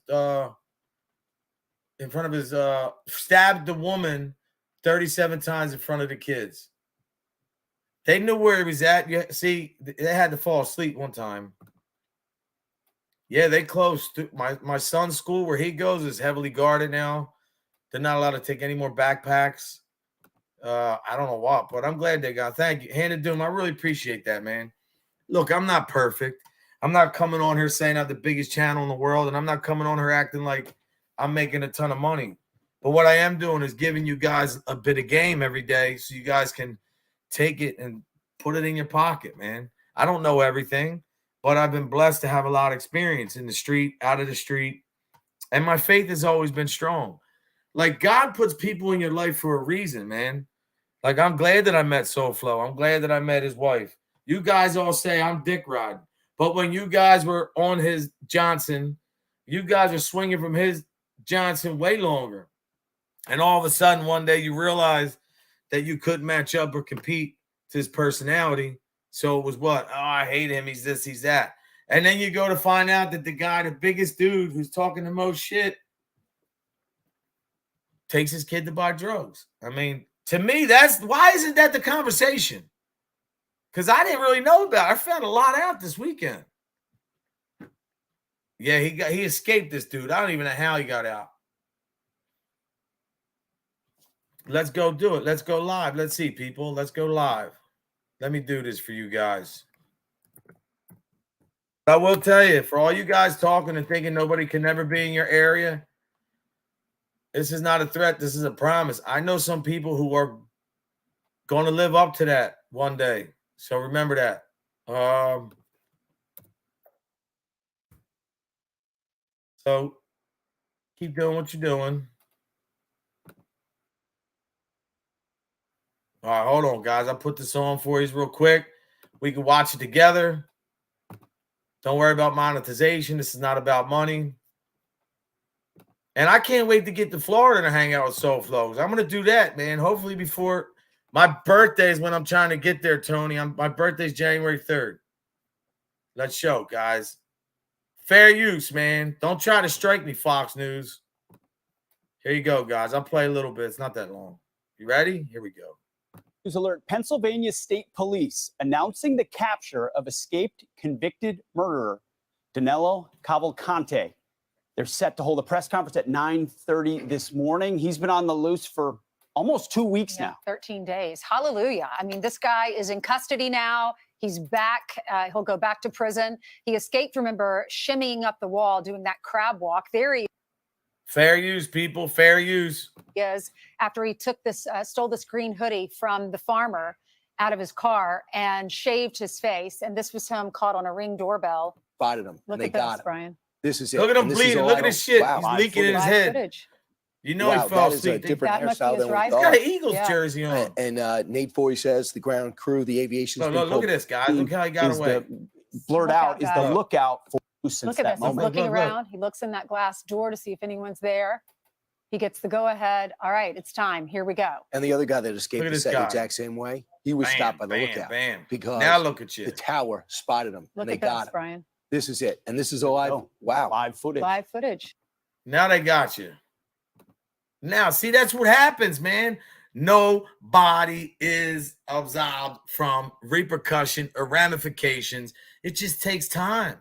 stabbed the woman 37 times in front of the kids. They knew where he was at. You see, they had to fall asleep one time. Yeah, they closed. My son's school where he goes is heavily guarded now. They're not allowed to take any more backpacks. I don't know what, but I'm glad they got. Thank you, Hannah Doom. I really appreciate that, man. Look, I'm not perfect. I'm not coming on here saying I have the biggest channel in the world, and I'm not coming on here acting like I'm making a ton of money. But what I am doing is giving you guys a bit of game every day so you guys can take it and put it in your pocket, man. I don't know everything, but I've been blessed to have a lot of experience in the street, out of the street, and my faith has always been strong. Like God puts people in your life for a reason, man. Like I'm glad that I met SoFlo. I'm glad that I met his wife. You guys all say I'm dick riding, but when you guys were on his Johnson, you guys are swinging from his Johnson way longer. And all of a sudden, one day you realize that you couldn't match up or compete to his personality. So it was what? Oh, I hate him. He's this, he's that. And then you go to find out that the guy, the biggest dude who's talking the most shit, takes his kid to buy drugs. I mean, to me, that's why isn't that the conversation? Because I didn't really know about it. I found a lot out this weekend. Yeah, he escaped this dude. I don't even know how he got out. Let's go do it. Let's go live. Let's see, people. Let's go live. Let me do this for you guys. I will tell you, for all you guys talking and thinking nobody can never be in your area, this is not a threat. This is a promise. I know some people who are going to live up to that one day. So remember that. So keep doing what you're doing. All right, hold on, guys. I'll put this on for you real quick. We can watch it together. Don't worry about monetization. This is not about money. And I can't wait to get to Florida to hang out with SoFlo. I'm going to do that, man. Hopefully before my birthday is when I'm trying to get there, Tony. My birthday's January 3rd. Let's show, guys. Fair use, man. Don't try to strike me, Fox News. Here you go, guys. I'll play a little bit. It's not that long. You ready? Here we go. News alert: Pennsylvania State Police announcing the capture of escaped convicted murderer Danilo Cavalcante. They're set to hold a press conference at 9:30 this morning. He's been on the loose for almost 2 weeks now. 13 days. Hallelujah. I mean, this guy is in custody now. He's back. He'll go back to prison. He escaped, remember, shimmying up the wall, doing that crab walk. There he Fair use, people. Fair use. is, after he took this, stole this green hoodie from the farmer out of his car and shaved his face. And this was him caught on a Ring doorbell. Spotted him. Look and at they got this, him. Brian. This is it. Look at him And this is bleeding. all Look I at his don't- shit. Wow. He's leaking in his Live head. footage. You know Wow, he fell that is a asleep. different That must be hairstyle his than we rise. He's got an thought. Eagles Yeah. jersey on. And Nate Forey says the ground crew, the aviation. Look at this, guys. Look how he got away. Blurred out is the guy. lookout for since Look at that this. He's moment. looking Look. around. He looks in that glass door to see if anyone's there. He gets the go ahead. All right, it's time. Here we go. And the other guy that escaped Look at the this guy. exact same way, he was stopped by the lookout because Now look at you. the tower spotted him Look and they at got this, him. Brian. This is it. And this is all live. Oh, Wow. Live footage. Live footage. Now they got you. Now, see, that's what happens, man. Nobody is absolved from repercussion or ramifications. It just takes time.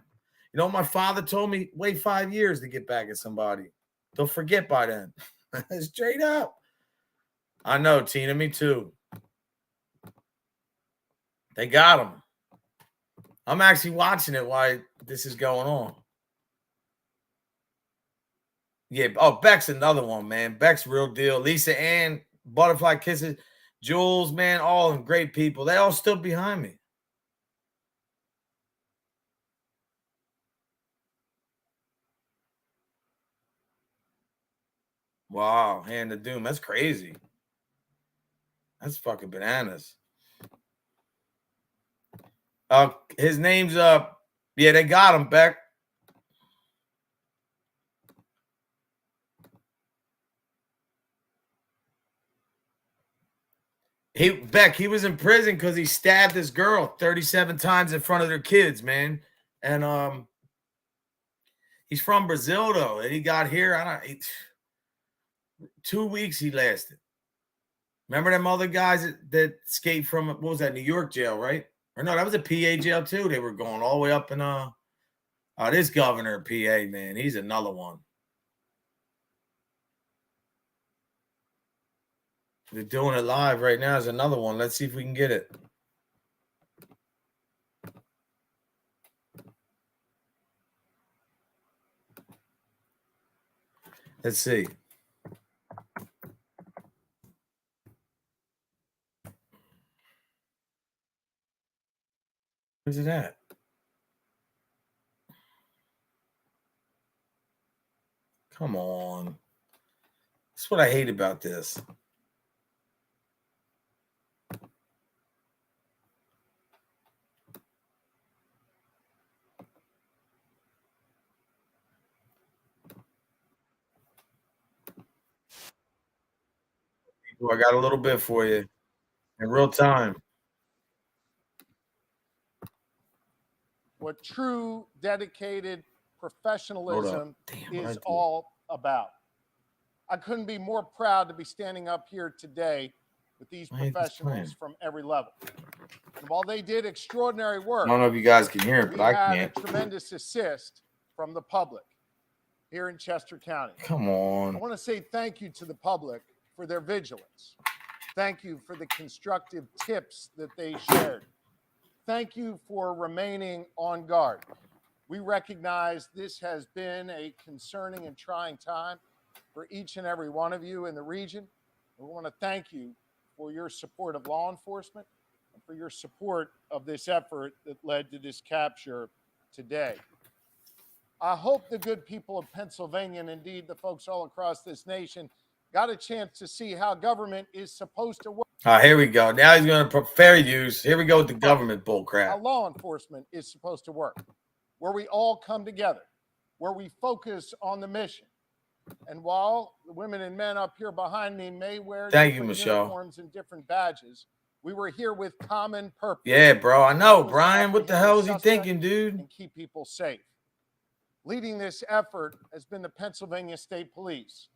You know, my father told me, wait 5 years to get back at somebody. They'll forget by then. Straight up. I know, Tina, me too. They got him. I'm actually watching it while this is going on. Yeah. Oh, Beck's another one, man. Beck's real deal. Lisa Ann, Butterfly Kisses, Jules, man, all of them great people. They all stood behind me. Wow, Hand of Doom. That's crazy. That's fucking bananas. His name's yeah, they got him, Beck. He was in prison because he stabbed this girl 37 times in front of their kids, man. And he's from Brazil though, and he got here. 2 weeks he lasted. Remember them other guys that escaped from what was that, New York jail, right? Or no, that was a PA jail too. They were going all the way up in Oh, this governor of PA, man, he's another one. They're doing it live right now. Is another one. Let's see if we can get it. Let's see. Where's it at? Come on. That's what I hate about this. I got a little bit for you in real time. What true, dedicated professionalism is all about. I couldn't be more proud to be standing up here today with these professionals from every level. And while they did extraordinary work, I don't know if you guys can hear it, but I had can't. a tremendous assist from the public here in Chester County. Come on. I want to say thank you to the public for their vigilance. Thank you for the constructive tips that they shared. Thank you for remaining on guard. We recognize this has been a concerning and trying time for each and every one of you in the region. We want to thank you for your support of law enforcement and for your support of this effort that led to this capture today. I hope the good people of Pennsylvania, and indeed the folks all across this nation, got a chance to see how government is supposed to work. Here we go. Now he's going to put fair use. Here we go with the government bullcrap. How law enforcement is supposed to work, where we all come together, where we focus on the mission. And while the women and men up here behind me may wear different uniforms and different badges, we were here with common purpose. Yeah, bro. I know, Brian. What the hell is he thinking, dude? And keep people safe. Leading this effort has been the Pennsylvania State Police.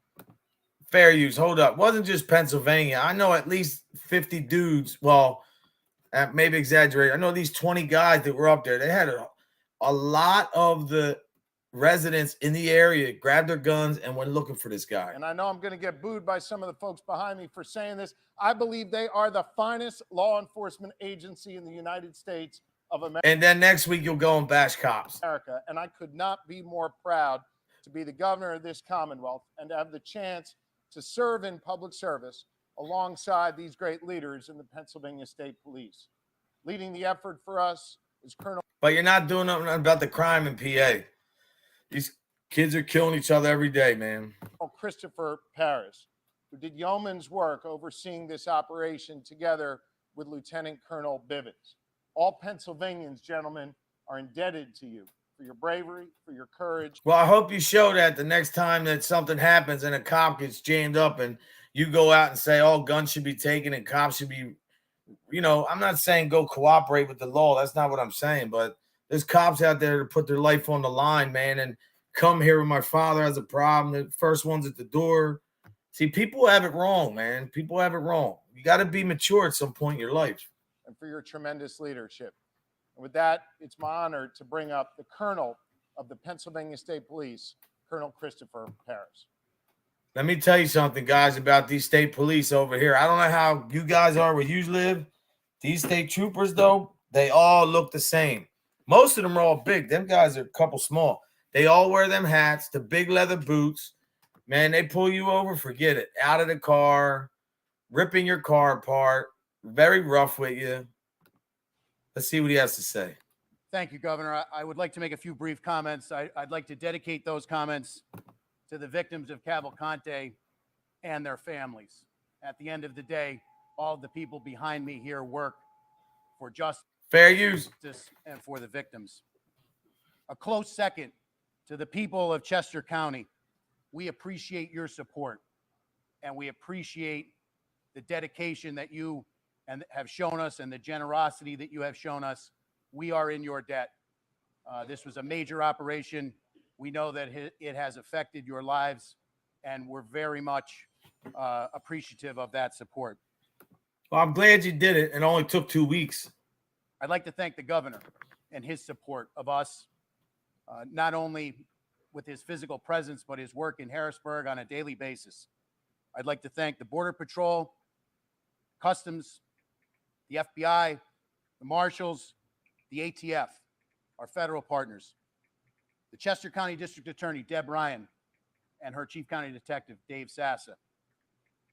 Fair use. Hold up. Wasn't just Pennsylvania. I know at least 50 dudes. Well, maybe exaggerate. I know these 20 guys that were up there. They had a lot of the residents in the area grabbed their guns and went looking for this guy. And I know I'm going to get booed by some of the folks behind me for saying this. I believe they are the finest law enforcement agency in the United States of America. And then next week you'll go and bash cops. And I could not be more proud to be the governor of this Commonwealth and to have the chance to serve in public service alongside these great leaders in the Pennsylvania State Police. Leading the effort for us is Colonel. But you're not doing nothing about the crime in PA. These kids are killing each other every day, man. Christopher Paris, who did yeoman's work overseeing this operation together with Lieutenant Colonel Bivens. All Pennsylvanians, gentlemen, are indebted to you for your bravery, for your courage. Well, I hope you show that the next time that something happens and a cop gets jammed up and you go out and say, oh, guns should be taken and cops should be, you know, I'm not saying go cooperate with the law. That's not what I'm saying. But there's cops out there to put their life on the line, man, and come here when my father has a problem. The first one's at the door. See, people have it wrong, man. People have it wrong. You got to be mature at some point in your life. And for your tremendous leadership. And with that, it's my honor to bring up the Colonel of the Pennsylvania State Police, Colonel Christopher Paris. Let me tell you something, guys, about these state police over here. I don't know how you guys are where you live. These state troopers, though, they all look the same. Most of them are all big. Them guys are a couple small. They all wear them hats, the big leather boots. Man, they pull you over, forget it. Out of the car, ripping your car apart, very rough with you. Let's see what he has to say. Thank you, Governor. I would like to make a few brief comments. I'd like to dedicate those comments to the victims of Cavalcante and their families. At the end of the day, all of the people behind me here work for justice. Fair use. And for the victims. A close second to the people of Chester County. We appreciate your support and we appreciate the dedication that you have shown us and the generosity that you have shown us. We are in your debt. This was a major operation. We know that it has affected your lives and we're very much appreciative of that support. Well, I'm glad you did it. It only took 2 weeks. I'd like to thank the governor and his support of us. not only with his physical presence, but his work in Harrisburg on a daily basis. I'd like to thank the Border Patrol, Customs, the FBI, the Marshals, the ATF, our federal partners, the Chester County District Attorney, Deb Ryan, and her Chief County Detective, Dave Sassa.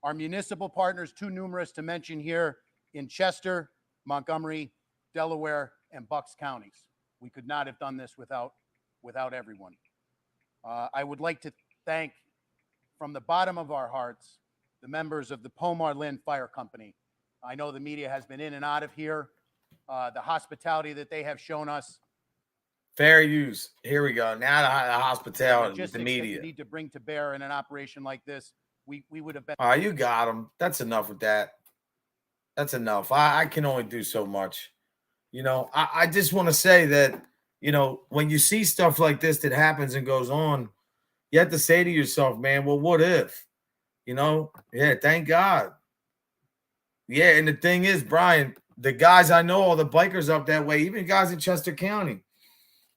Our municipal partners, too numerous to mention here, in Chester, Montgomery, Delaware, and Bucks counties. We could not have done this without everyone. I would like to thank, from the bottom of our hearts, the members of the Pomar Lynn Fire Company. I know the media has been in and out of here. The hospitality that they have shown us. Fair use. Here we go. Now the hospitality, the media. That you need to bring to bear in an operation like this. We would have been. All right, you got them. That's enough with that. That's enough. I can only do so much. You know, I just want to say that, you know, when you see stuff like this that happens and goes on, you have to say to yourself, man, well, what if? You know, yeah, thank God. Yeah, and the thing is, Brian, the guys I know, all the bikers up that way, even guys in Chester County.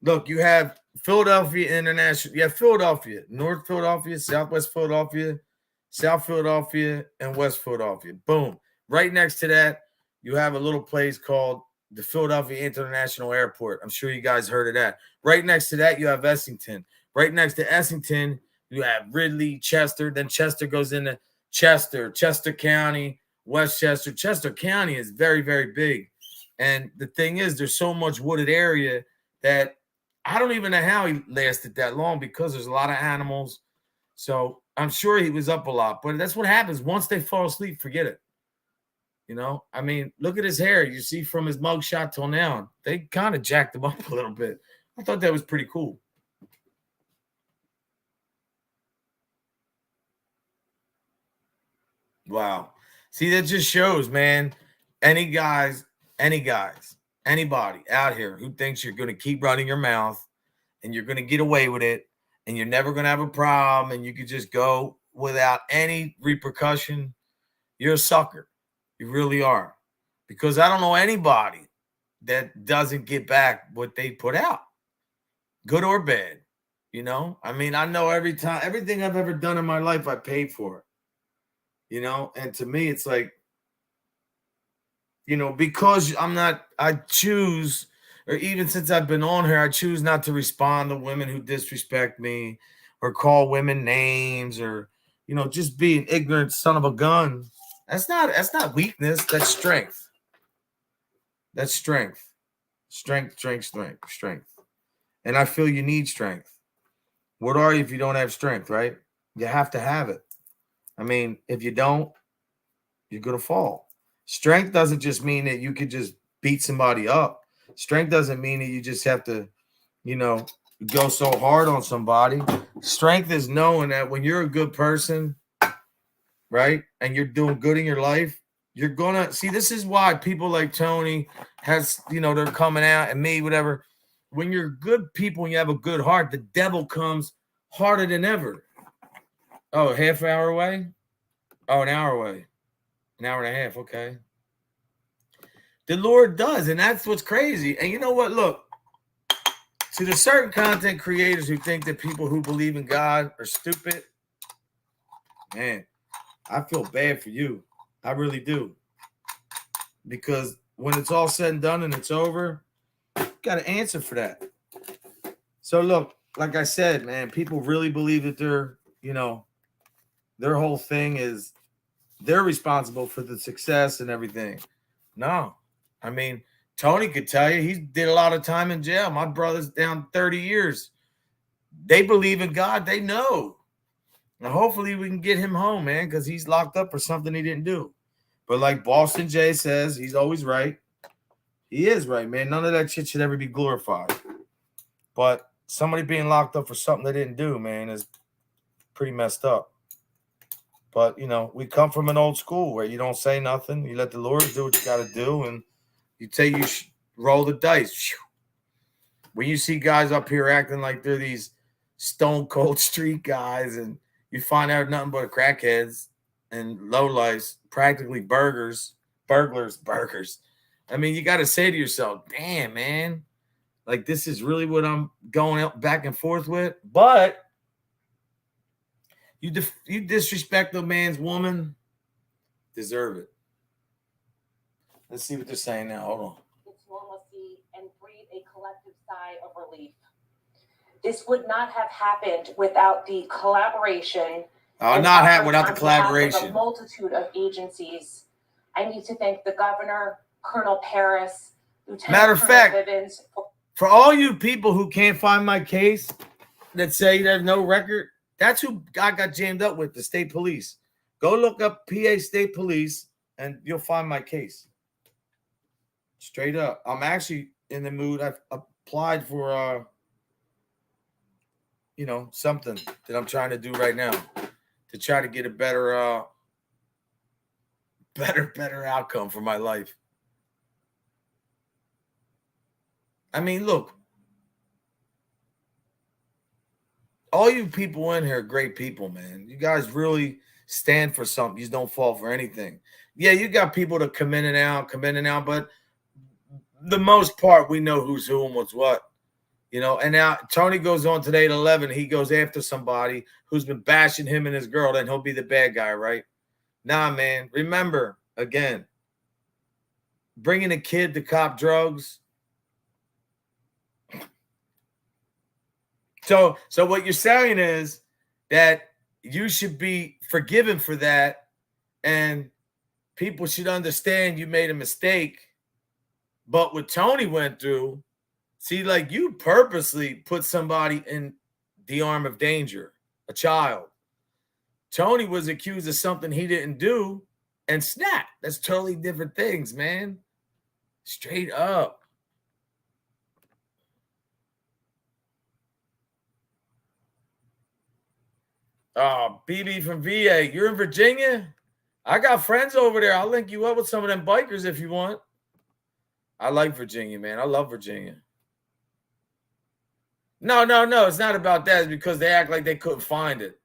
Look, you have Philadelphia International. You have Philadelphia, North Philadelphia, Southwest Philadelphia, South Philadelphia, and West Philadelphia. Boom. Right next to that, you have a little place called the Philadelphia International Airport. I'm sure you guys heard of that. Right next to that, you have Essington. Right next to Essington, you have Ridley, Chester. Then Chester goes into Chester County, Westchester. Chester County is very, very big. And the thing is, there's so much wooded area that I don't even know how he lasted that long, because there's a lot of animals. So I'm sure he was up a lot. But that's what happens. Once they fall asleep, forget it. You know, I mean, look at his hair. You see from his mugshot till now, they kind of jacked him up a little bit. I thought that was pretty cool. Wow. See, that just shows, man, anybody out here who thinks you're going to keep running your mouth and you're going to get away with it and you're never going to have a problem and you could just go without any repercussion, you're a sucker. You really are. Because I don't know anybody that doesn't get back what they put out, good or bad. You know, I mean, I know everything I've ever done in my life, I paid for it. You know, and to me, it's like, you know, because I choose, or even since I've been on here, I choose not to respond to women who disrespect me or call women names or, you know, just be an ignorant son of a gun. That's not weakness. That's strength. That's strength. Strength. And I feel you need strength. What are you if you don't have strength, right? You have to have it. I mean, if you don't, you're going to fall. Strength doesn't just mean that you could just beat somebody up. Strength doesn't mean that you just have to, you know, go so hard on somebody. Strength is knowing that when you're a good person, right, and you're doing good in your life, you're going to see. This is why people like Tony has, you know, they're coming out, and me, whatever. When you're good people and you have a good heart, the devil comes harder than ever. Oh, half hour away? Oh, an hour away. An hour and a half. Okay. The Lord does. And that's what's crazy. And you know what? Look, to the certain content creators who think that people who believe in God are stupid, man, I feel bad for you. I really do. Because when it's all said and done and it's over, you got to answer for that. So look, like I said, man, people really believe that they're, you know, their whole thing is they're responsible for the success and everything. No. I mean, Tony could tell you he did a lot of time in jail. My brother's down 30 years. They believe in God. They know. Now, hopefully we can get him home, man, because he's locked up for something he didn't do. But like Boston Jay says, he's always right. He is right, man. None of that shit should ever be glorified. But somebody being locked up for something they didn't do, man, is pretty messed up. But, you know, we come from an old school where you don't say nothing. You let the Lord do what you got to do. And you say you roll the dice. When you see guys up here acting like they're these stone cold street guys and you find out nothing but crackheads and lowlifes, practically burglars. I mean, you got to say to yourself, damn, man. Like, this is really what I'm going out back and forth with. But you disrespect a man's woman, deserve it. Let's see what they're saying now. Hold on. It's normalcy and breathe a collective sigh of relief. This would not have happened without the collaboration. Not happen without the collaboration. Of a multitude of agencies. I need to thank the governor, Colonel Paris, Lieutenant Matter of Colonel fact, Vivens. For all you people who can't find my case that say there's no record, that's who I got jammed up with, the state police. Go look up PA State Police and you'll find my case. Straight up. I'm actually in the mood. I've applied for something that I'm trying to do right now to try to get a better outcome for my life. I mean, look, all you people in here are great people, man. You guys really stand for something. You don't fall for anything. Yeah, you got people that come in and out, but the most part, we know who's who and what's what. And now Tony goes on today at 11. He goes after somebody who's been bashing him and his girl, then he'll be the bad guy, right? Nah, man. Remember, again, bringing a kid to cop drugs. So what you're saying is that you should be forgiven for that, and people should understand you made a mistake. But what Tony went through, see, like, you purposely put somebody in the arm of danger, a child. Tony was accused of something he didn't do and snap. That's totally different things, man. Straight up. Oh, BB from VA. You're in Virginia? I got friends over there. I'll link you up with some of them bikers if you want. I like Virginia, man. I love Virginia. No. It's not about that. It's because they act like they couldn't find it.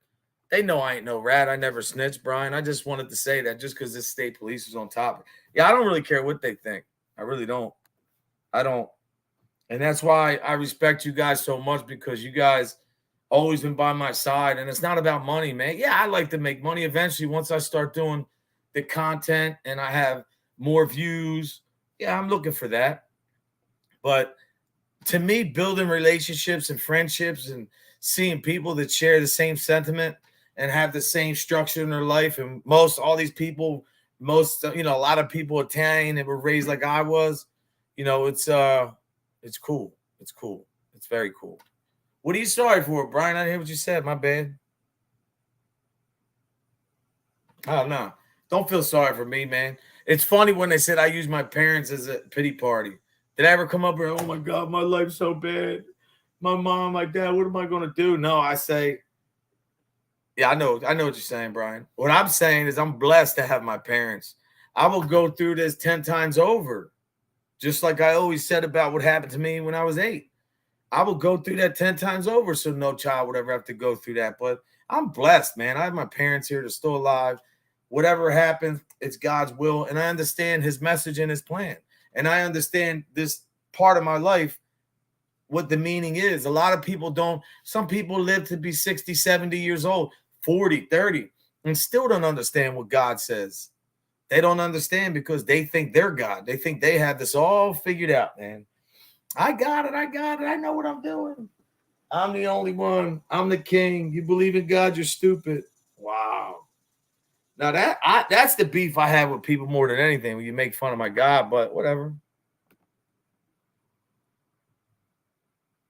They know I ain't no rat. I never snitched, Brian. I just wanted to say that just because this state police was on top. Yeah, I don't really care what they think. I really don't. I don't. And that's why I respect you guys so much, because you guys always been by my side. And it's not about money, man. Yeah, I like to make money eventually once I start doing the content and I have more views. Yeah, I'm looking for that. But to me, building relationships and friendships and seeing people that share the same sentiment and have the same structure in their life, and all these people, a lot of people Italian that were raised like I was, it's cool. It's cool. It's very cool. What are you sorry for, Brian? I didn't hear what you said. My bad. Oh, no. Don't feel sorry for me, man. It's funny when they said I use my parents as a pity party. Did I ever come up here, oh, my God, my life's so bad. My mom, my dad, what am I going to do? No, I say, yeah, I know what you're saying, Brian. What I'm saying is I'm blessed to have my parents. I will go through this 10 times over, just like I always said about what happened to me when I was 8. I will go through that 10 times over so no child would ever have to go through that. But I'm blessed, man. I have my parents here. They're still alive. Whatever happens, it's God's will. And I understand his message and his plan. And I understand this part of my life, what the meaning is. A lot of people don't. Some people live to be 60, 70 years old, 40, 30, and still don't understand what God says. They don't understand because they think they're God. They think they have this all figured out, man. I got it. I know what I'm doing. I'm the only one. I'm the king. You believe in God, you're stupid. Wow. Now that's the beef I have with people more than anything, when you make fun of my God, but whatever.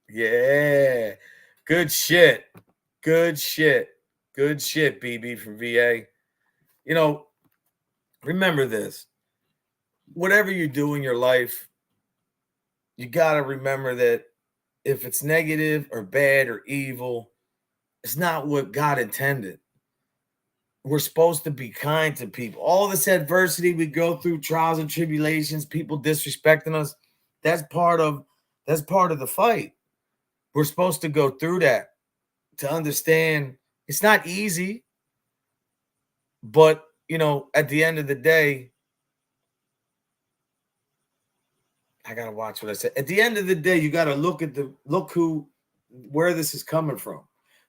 Yeah. Good shit. BB from VA. Remember this. Whatever you do in your life, you got to remember that if it's negative or bad or evil, it's not what God intended. We're supposed to be kind to people. All this adversity we go through, trials and tribulations, people disrespecting us, that's part of the fight. We're supposed to go through that to understand it's not easy, but at the end of the day, I gotta watch what I say. At the end of the day, you gotta look where this is coming from.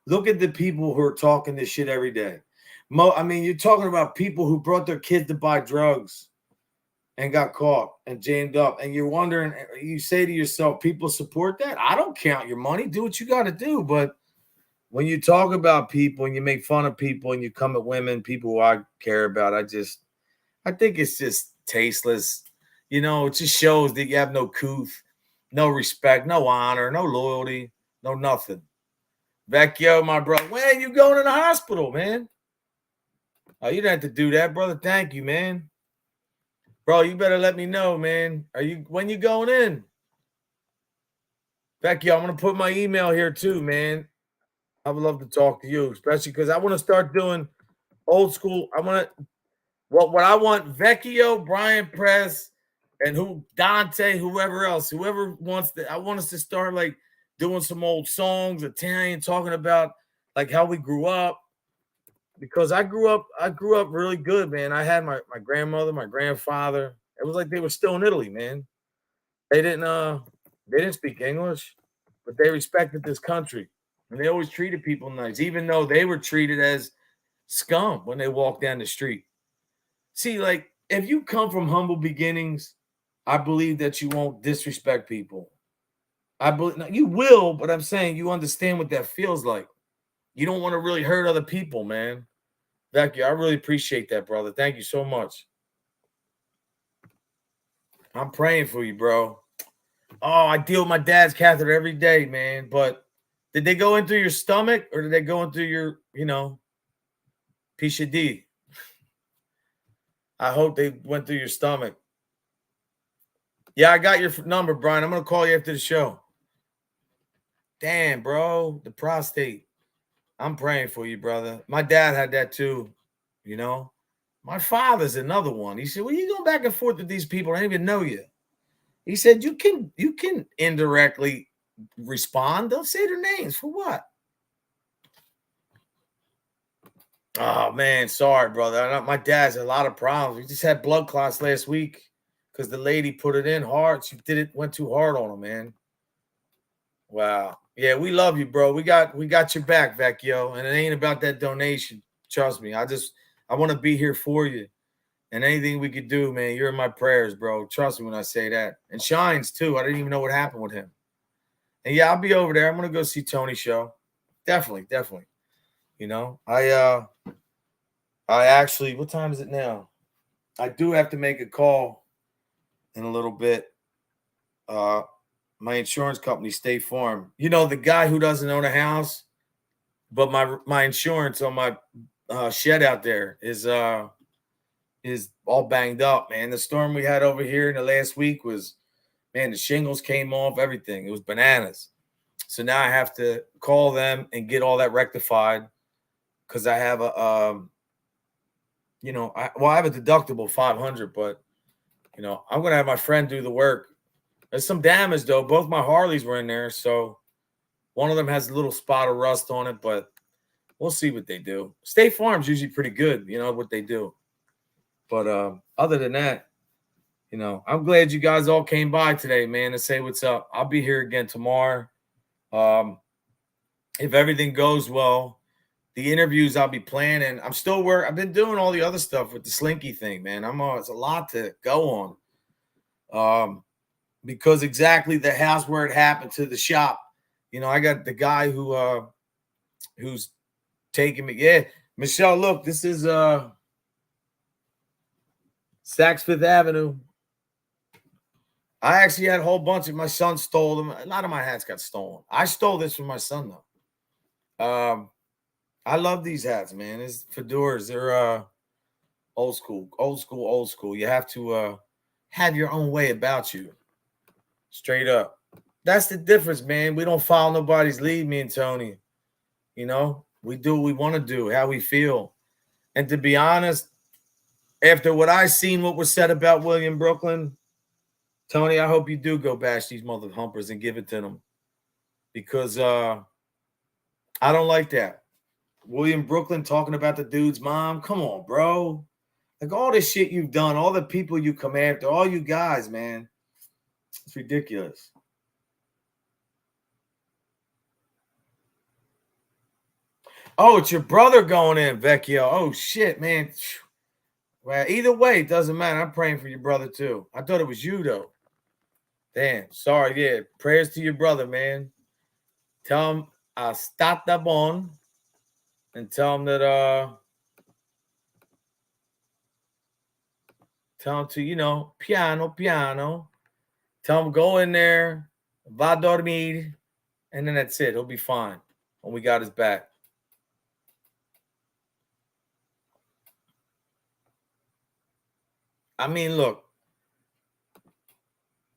Look at the people who are talking this shit every day. I mean, you're talking about people who brought their kids to buy drugs and got caught and jammed up. And you're wondering, you say to yourself, people support that? I don't count your money. Do what you got to do. But when you talk about people and you make fun of people and you come at women, people who I care about, I think it's just tasteless. You know, it just shows that you have no couth, no respect, no honor, no loyalty, no nothing. Vecchio, my brother, when you going to the hospital, man? Oh, you didn't have to do that, brother. Thank you, man. Bro, you better let me know, man. When you going in? Vecchio, I'm gonna put my email here too, man. I would love to talk to you, especially because I want to start doing old school. I want to what I want, Vecchio, Brian Press, and Dante, whoever wants to. I want us to start like doing some old songs, Italian, talking about like how we grew up. Because I grew up really good, man. I had my grandmother, my grandfather. It was like they were still in Italy, man. They didn't speak English, but they respected this country. And they always treated people nice, even though they were treated as scum when they walked down the street. See, like, if you come from humble beginnings, I believe that you won't disrespect people. I believe you will, but I'm saying you understand what that feels like. You don't want to really hurt other people, man. Thank you. I really appreciate that, brother. Thank you so much. I'm praying for you, bro. Oh, I deal with my dad's catheter every day, man. But did they go in through your stomach or did they go in through your, piece of D? I hope they went through your stomach. Yeah, I got your number, Brian. I'm going to call you after the show. Damn, bro. The prostate. I'm praying for you, brother. My dad had that too, My father's another one. He said, well, you go back and forth with these people. I don't even know you. He said, you can indirectly respond. Don't say their names. For what? Oh, man. Sorry, brother. My dad's had a lot of problems. We just had blood clots last week because the lady put it in hard. She went too hard on him, man. Wow. Yeah, we love you, bro. We got your back, Vecchio, and it ain't about that donation. Trust me. I want to be here for you, and anything we could do, man. You're in my prayers, bro. Trust me when I say that. And Shines too. I didn't even know what happened with him. And yeah, I'll be over there. I'm gonna go see Tony's show. Definitely. I actually. What time is it now? I do have to make a call in a little bit. My insurance company, State Farm. The guy who doesn't own a house, but my insurance on my shed out there is all banged up, man. The storm we had over here in the last week was, man, the shingles came off, everything. It was bananas. So now I have to call them and get all that rectified because I have I have a deductible $500, but I'm gonna have my friend do the work. There's some damage, though. Both my Harleys were in there, so one of them has a little spot of rust on it, but we'll see what they do. State Farm's usually pretty good, what they do. But other than that, I'm glad you guys all came by today, man, to say what's up. I'll be here again tomorrow. If everything goes well, the interviews I'll be planning. I'm still I've been doing all the other stuff with the Slinky thing, man. It's a lot to go on. Because exactly the house where it happened to the shop. I got the guy who's taking me. Yeah, Michelle, look, this is Saks Fifth Avenue. I actually had a whole bunch of my son stole them. A lot of my hats got stolen. I stole this from my son though. I love these hats, man. It's fedoras. They're old school. You have to have your own way about you. Straight up. That's the difference, man. We don't follow nobody's lead, me and Tony. We do what we want to do, how we feel. And to be honest, after what I seen, what was said about William Brooklyn, Tony, I hope you do go bash these mother humpers and give it to them. Because I don't like that. William Brooklyn talking about the dude's mom. Come on, bro. Like all this shit you've done, all the people you come after, all you guys, man. It's ridiculous. Oh, it's your brother going in, Vecchio. Oh, shit, man. Well, either way, it doesn't matter. I'm praying for your brother, too. I thought it was you, though. Damn. Sorry. Yeah. Prayers to your brother, man. Tell him stata bon. And tell him that, tell him to, you know, piano, piano. Tell him go in there, va dormir. And then that's it. He'll be fine when we got his back. I mean, look,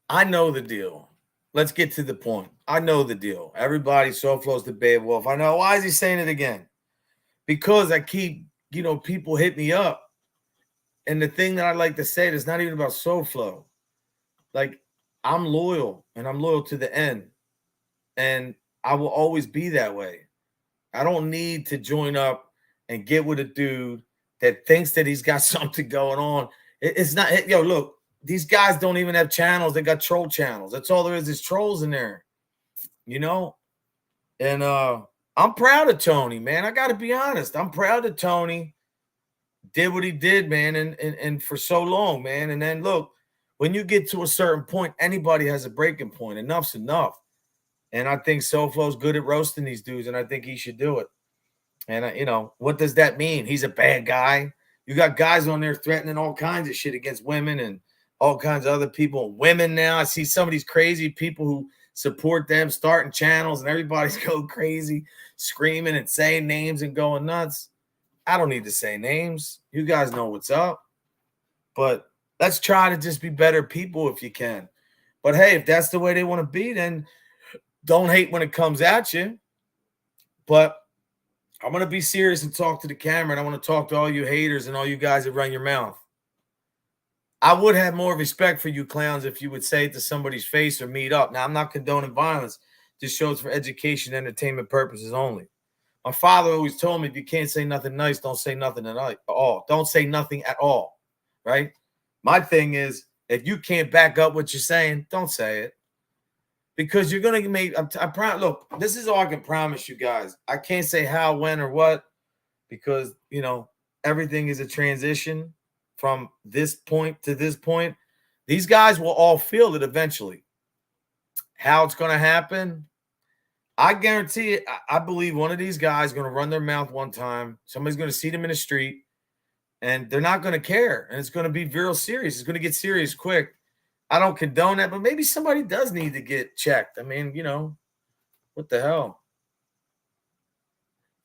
I know the deal. Let's get to the point. I know the deal. Everybody, SoFlo's the Bay Wolf. I know. Why is he saying it again? Because I keep, you know, people hit me up. And the thing that I like to say is not even about SoFlo. Like, I'm loyal, and I'm loyal to the end. And I will always be that way. I don't need to join up and get with a dude that thinks that he's got something going on. It's not, yo, look, these guys don't even have channels. They got troll channels. That's all there is trolls in there, you know? And I'm proud of Tony, man. I got to be honest. I'm proud of Tony. Did what he did, man, and for so long, man. And then, look, when you get to a certain point, anybody has a breaking point. Enough's enough. And I think SoFlo's good at roasting these dudes, and I think he should do it. And, you know, what does that mean? He's a bad guy. You got guys on there threatening all kinds of shit against women and all kinds of other people. Women now, I see some of these crazy people who support them starting channels, and everybody's going crazy, screaming and saying names and going nuts. I don't need to say names. You guys know what's up. But let's try to just be better people if you can. But, hey, if that's the way they want to be, then don't hate when it comes at you. But I'm going to be serious and talk to the camera, and I want to talk to all you haters and all you guys that run your mouth. I would have more respect for you clowns if you would say it to somebody's face or meet up. Now, I'm not condoning violence. This show's for education, entertainment purposes only. My father always told me, if you can't say nothing nice, don't say nothing at all. Don't say nothing at all, right? My thing is, if you can't back up what you're saying, don't say it. Because you're going to make, look, this is all I can promise you guys. I can't say how, when, or what, because, you know, everything is a transition from this point to this point. These guys will all feel it eventually. How it's going to happen, I guarantee it. I believe one of these guys is going to run their mouth one time. Somebody's going to see them in the street, and they're not going to care. And it's going to be real serious. It's going to get serious quick. I don't condone that, but maybe somebody does need to get checked. I mean, you know, what the hell?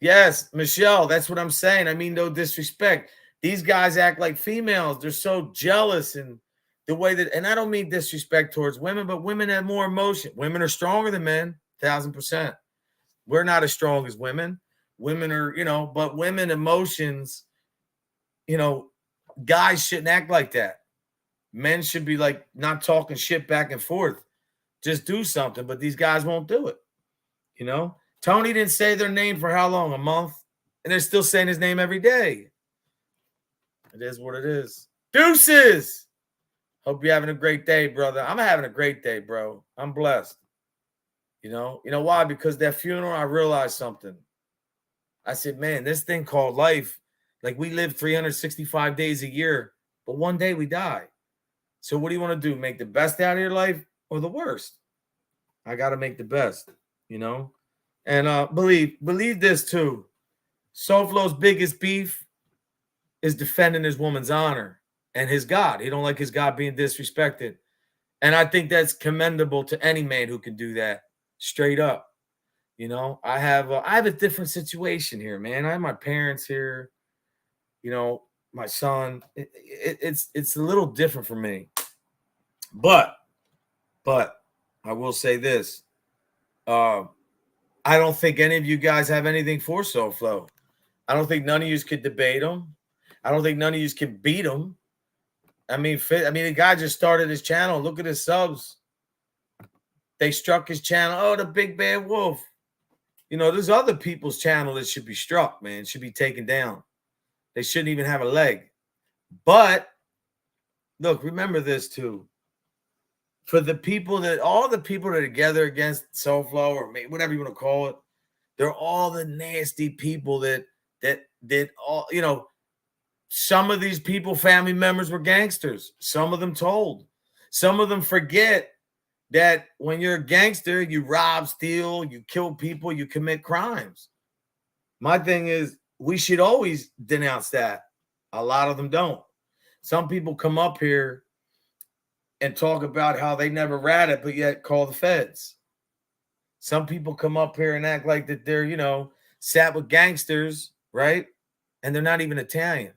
Yes, Michelle, that's what I'm saying. I mean, no disrespect. These guys act like females. They're so jealous, and the way that, and I don't mean disrespect towards women, but women have more emotion. Women are stronger than men, 1,000%. We're not as strong as women. Women are, you know, but women emotions, you know, guys shouldn't act like that. Men should be like not talking shit back and forth. Just do something, but these guys won't do it. You know, Tony didn't say their name for how long? A month? And they're still saying his name every day. It is what it is. Deuces! Hope you're having a great day, brother. I'm having a great day, bro. I'm blessed. You know why? Because that funeral, I realized something. I said, man, this thing called life, like we live 365 days a year, but one day we die. So what do you want to do? Make the best out of your life or the worst? I got to make the best, you know? And believe this too. SoFlo's biggest beef is defending his woman's honor and his God. He don't like his God being disrespected. And I think that's commendable to any man who can do that straight up. You know, I have a different situation here, man. I have my parents here, you know, my son. It's a little different for me. But I will say this. I don't think any of you guys have anything for SoFlo. I don't think none of you could debate him. I don't think none of you can beat him. I mean, the guy just started his channel. Look at his subs. They struck his channel. Oh, the Big Bad Wolf. You know, there's other people's channel that should be struck, man. Should be taken down. They shouldn't even have a leg. But, look, remember this too. for the people that all the people that are together against SoFlo or whatever you want to call it, they're all the nasty people that all, you know, some of these people, family members were gangsters. Some of them told. Some of them forget that when you're a gangster, you rob, steal, you kill people, you commit crimes. My thing is, we should always denounce that. A lot of them don't. Some people come up here and talk about how they never ratted, but yet call the feds. Some people come up here and act like that they're, you know, sat with gangsters, right? And they're not even Italian.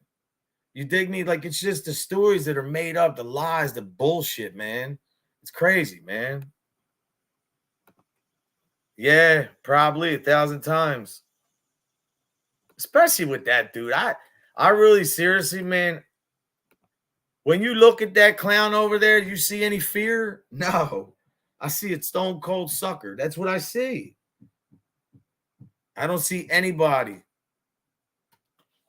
You dig me? Like, it's just the stories that are made up, the lies, the bullshit, man. It's crazy, man. Yeah, probably 1,000 times. Especially with that dude. I really, seriously, man, when you look at that clown over there, you see any fear? No. I see a stone cold sucker. That's what I see. I don't see anybody.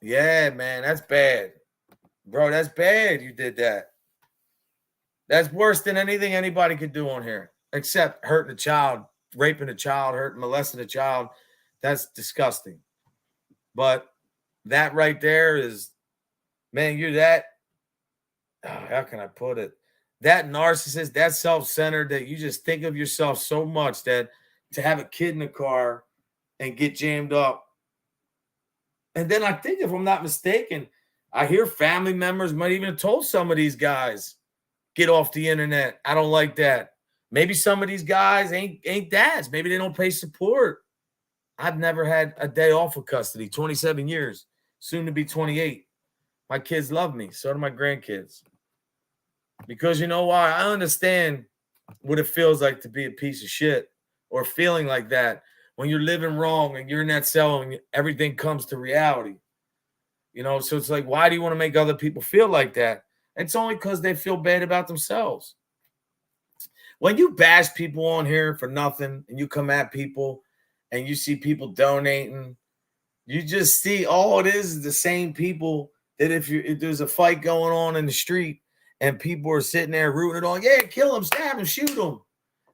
Yeah, man, that's bad. Bro, that's bad you did that. That's worse than anything anybody could do on here, except hurting a child, raping a child, molesting a child. That's disgusting. But that right there is, man, you're that, how can I put it? That narcissist, that self-centered, that you just think of yourself so much that to have a kid in the car and get jammed up. And then I think, if I'm not mistaken, I hear family members might even have told some of these guys, get off the internet. I don't like that. Maybe some of these guys ain't dads. Maybe they don't pay support. I've never had a day off of custody, 27 years, soon to be 28. My kids love me. So do my grandkids. Because you know why? I understand what it feels like to be a piece of shit or feeling like that when you're living wrong and you're in that cell and everything comes to reality. You know, so it's like, why do you want to make other people feel like that? It's only because they feel bad about themselves. When you bash people on here for nothing and you come at people and you see people donating, you just see all it is the same people that if there's a fight going on in the street and people are sitting there rooting it on, yeah, kill him, stab him, shoot him,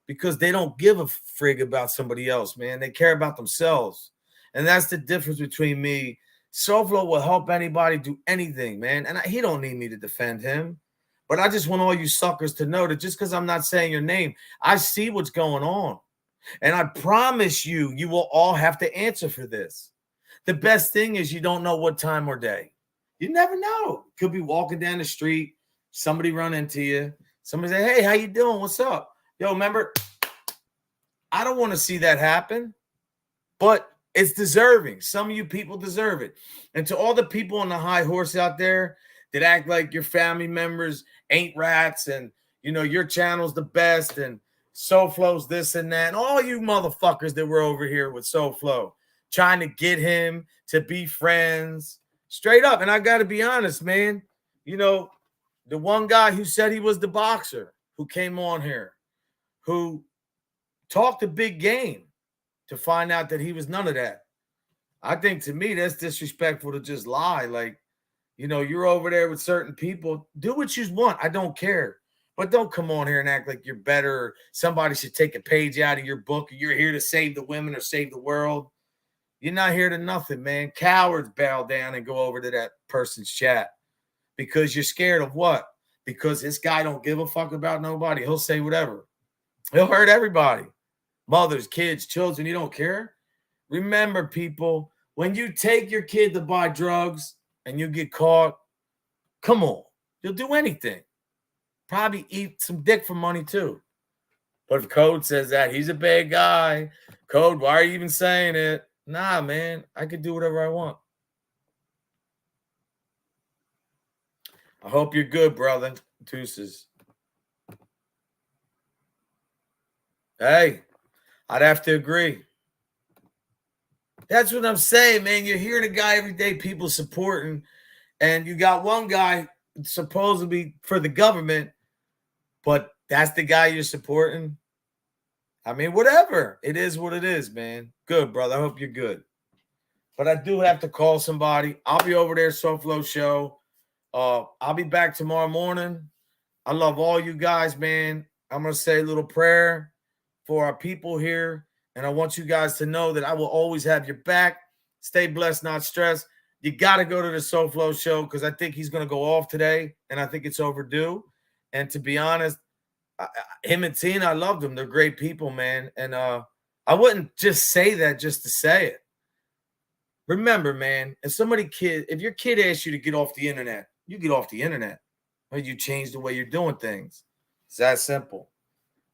because they don't give a frig about somebody else, man. They care about themselves. And that's the difference between me. SoFlo will help anybody do anything, man. And he don't need me to defend him. But I just want all you suckers to know that just because I'm not saying your name, I see what's going on. And I promise you, you will all have to answer for this. The best thing is you don't know what time or day. You never know. Could be walking down the street, somebody run into you. Somebody say, hey, how you doing? What's up? Yo, remember, I don't want to see that happen, but it's deserving. Some of you people deserve it. And to all the people on the high horse out there that act like your family members ain't rats and, you know, your channel's the best and SoFlo's this and that, and all you motherfuckers that were over here with SoFlo trying to get him to be friends, straight up. And I got to be honest, man, you know, the one guy who said he was the boxer who came on here, who talked a big game to find out that he was none of that. I think, to me, that's disrespectful to just lie. Like, you know, you're over there with certain people. Do what you want. I don't care. But don't come on here and act like you're better. Or somebody should take a page out of your book. Or you're here to save the women or save the world. You're not here to nothing, man. Cowards bow down and go over to that person's chat because you're scared of what? Because this guy don't give a fuck about nobody. He'll say whatever. He'll hurt everybody. Mothers, kids, children, you don't care. Remember, people, when you take your kid to buy drugs and you get caught, come on, you'll do anything. Probably eat some dick for money too. But if Code says that, he's a bad guy. Code, why are you even saying it? Nah, man, I can do whatever I want. I hope you're good, brother. Deuces. Hey, I'd have to agree. That's what I'm saying, man. You're hearing a guy every day, people supporting, and you got one guy supposedly for the government, but that's the guy you're supporting. I mean, whatever. It is what it is, man. Good, brother. I hope you're good. But I do have to call somebody. I'll be over there, SoFlo Show. I'll be back tomorrow morning. I love all you guys, man. I'm going to say a little prayer for our people here. And I want you guys to know that I will always have your back. Stay blessed, not stressed. You got to go to the SoFlo show because I think he's going to go off today, and I think it's overdue. And to be honest, him and Tina, I love them. They're great people, man. And I wouldn't just say that just to say it. Remember, man, if your kid asks you to get off the internet, you get off the internet. Or you change the way you're doing things. It's that simple.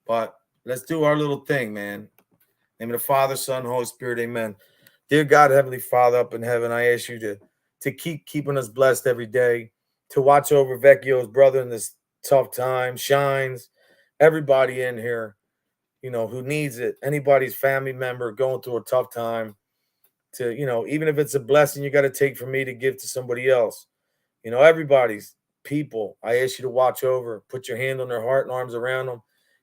But let's do our little thing, man. Name of the Father, Son, Holy Spirit, amen. Dear God, Heavenly Father up in heaven, I ask you to keep keeping us blessed every day, to watch over Vecchio's brother in this tough time, Shines, everybody in here, who needs it, anybody's family member going through a tough time, to, even if it's a blessing you got to take from me to give to somebody else, everybody's people, I ask you to watch over, put your hand on their heart and arms around them,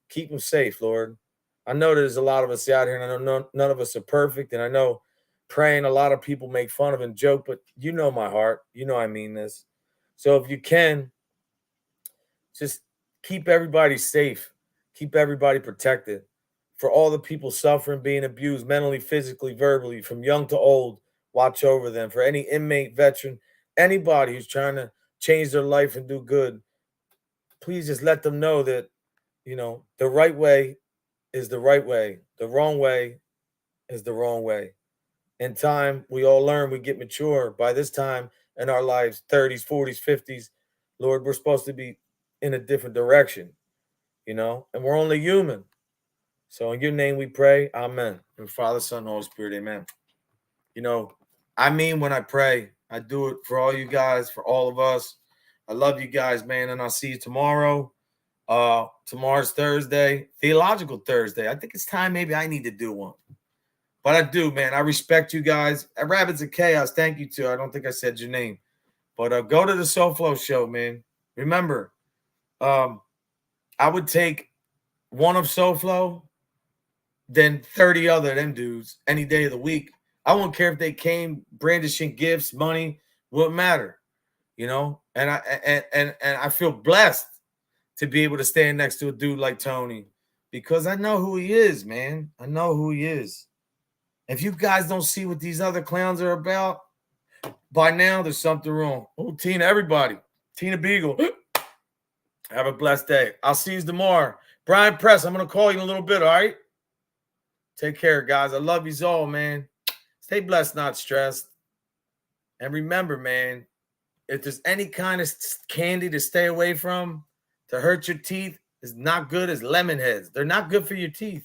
keep them safe, Lord. I know there's a lot of us out here, and I know none of us are perfect, and I know praying a lot of people make fun of and joke, but you know my heart. You know I mean this. So if you can, just keep everybody safe. Keep everybody protected. For all the people suffering, being abused mentally, physically, verbally, from young to old, watch over them. For any inmate, veteran, anybody who's trying to change their life and do good, please just let them know that, the right way is the right way. The wrong way is the wrong way. In time, we all learn, we get mature. By this time in our lives, 30s, 40s, 50s, Lord, we're supposed to be in a different direction, and we're only human. So in your name we pray, amen. And Father, Son, Holy Spirit, amen. I mean when I pray, I do it for all you guys, for all of us. I love you guys, man, and I'll see you tomorrow. Tomorrow's Thursday, Theological Thursday. I think it's time maybe I need to do one. But I do, man. I respect you guys. Rabbits of Chaos, thank you too. I don't think I said your name. But go to the SoFlo show, man. Remember, I would take one of SoFlo, then 30 other of them dudes any day of the week. I wouldn't care if they came brandishing gifts, money, wouldn't matter. And I feel blessed to be able to stand next to a dude like Tony because I know who he is, man. I know who he is. If you guys don't see what these other clowns are about, by now there's something wrong. Oh, Tina, everybody. Tina Beagle. Have a blessed day. I'll see you tomorrow. Brian Press, I'm going to call you in a little bit, all right? Take care, guys. I love you all, man. Stay blessed, not stressed. And remember, man, if there's any kind of candy to stay away from, to hurt your teeth, is not good as lemon heads. They're not good for your teeth.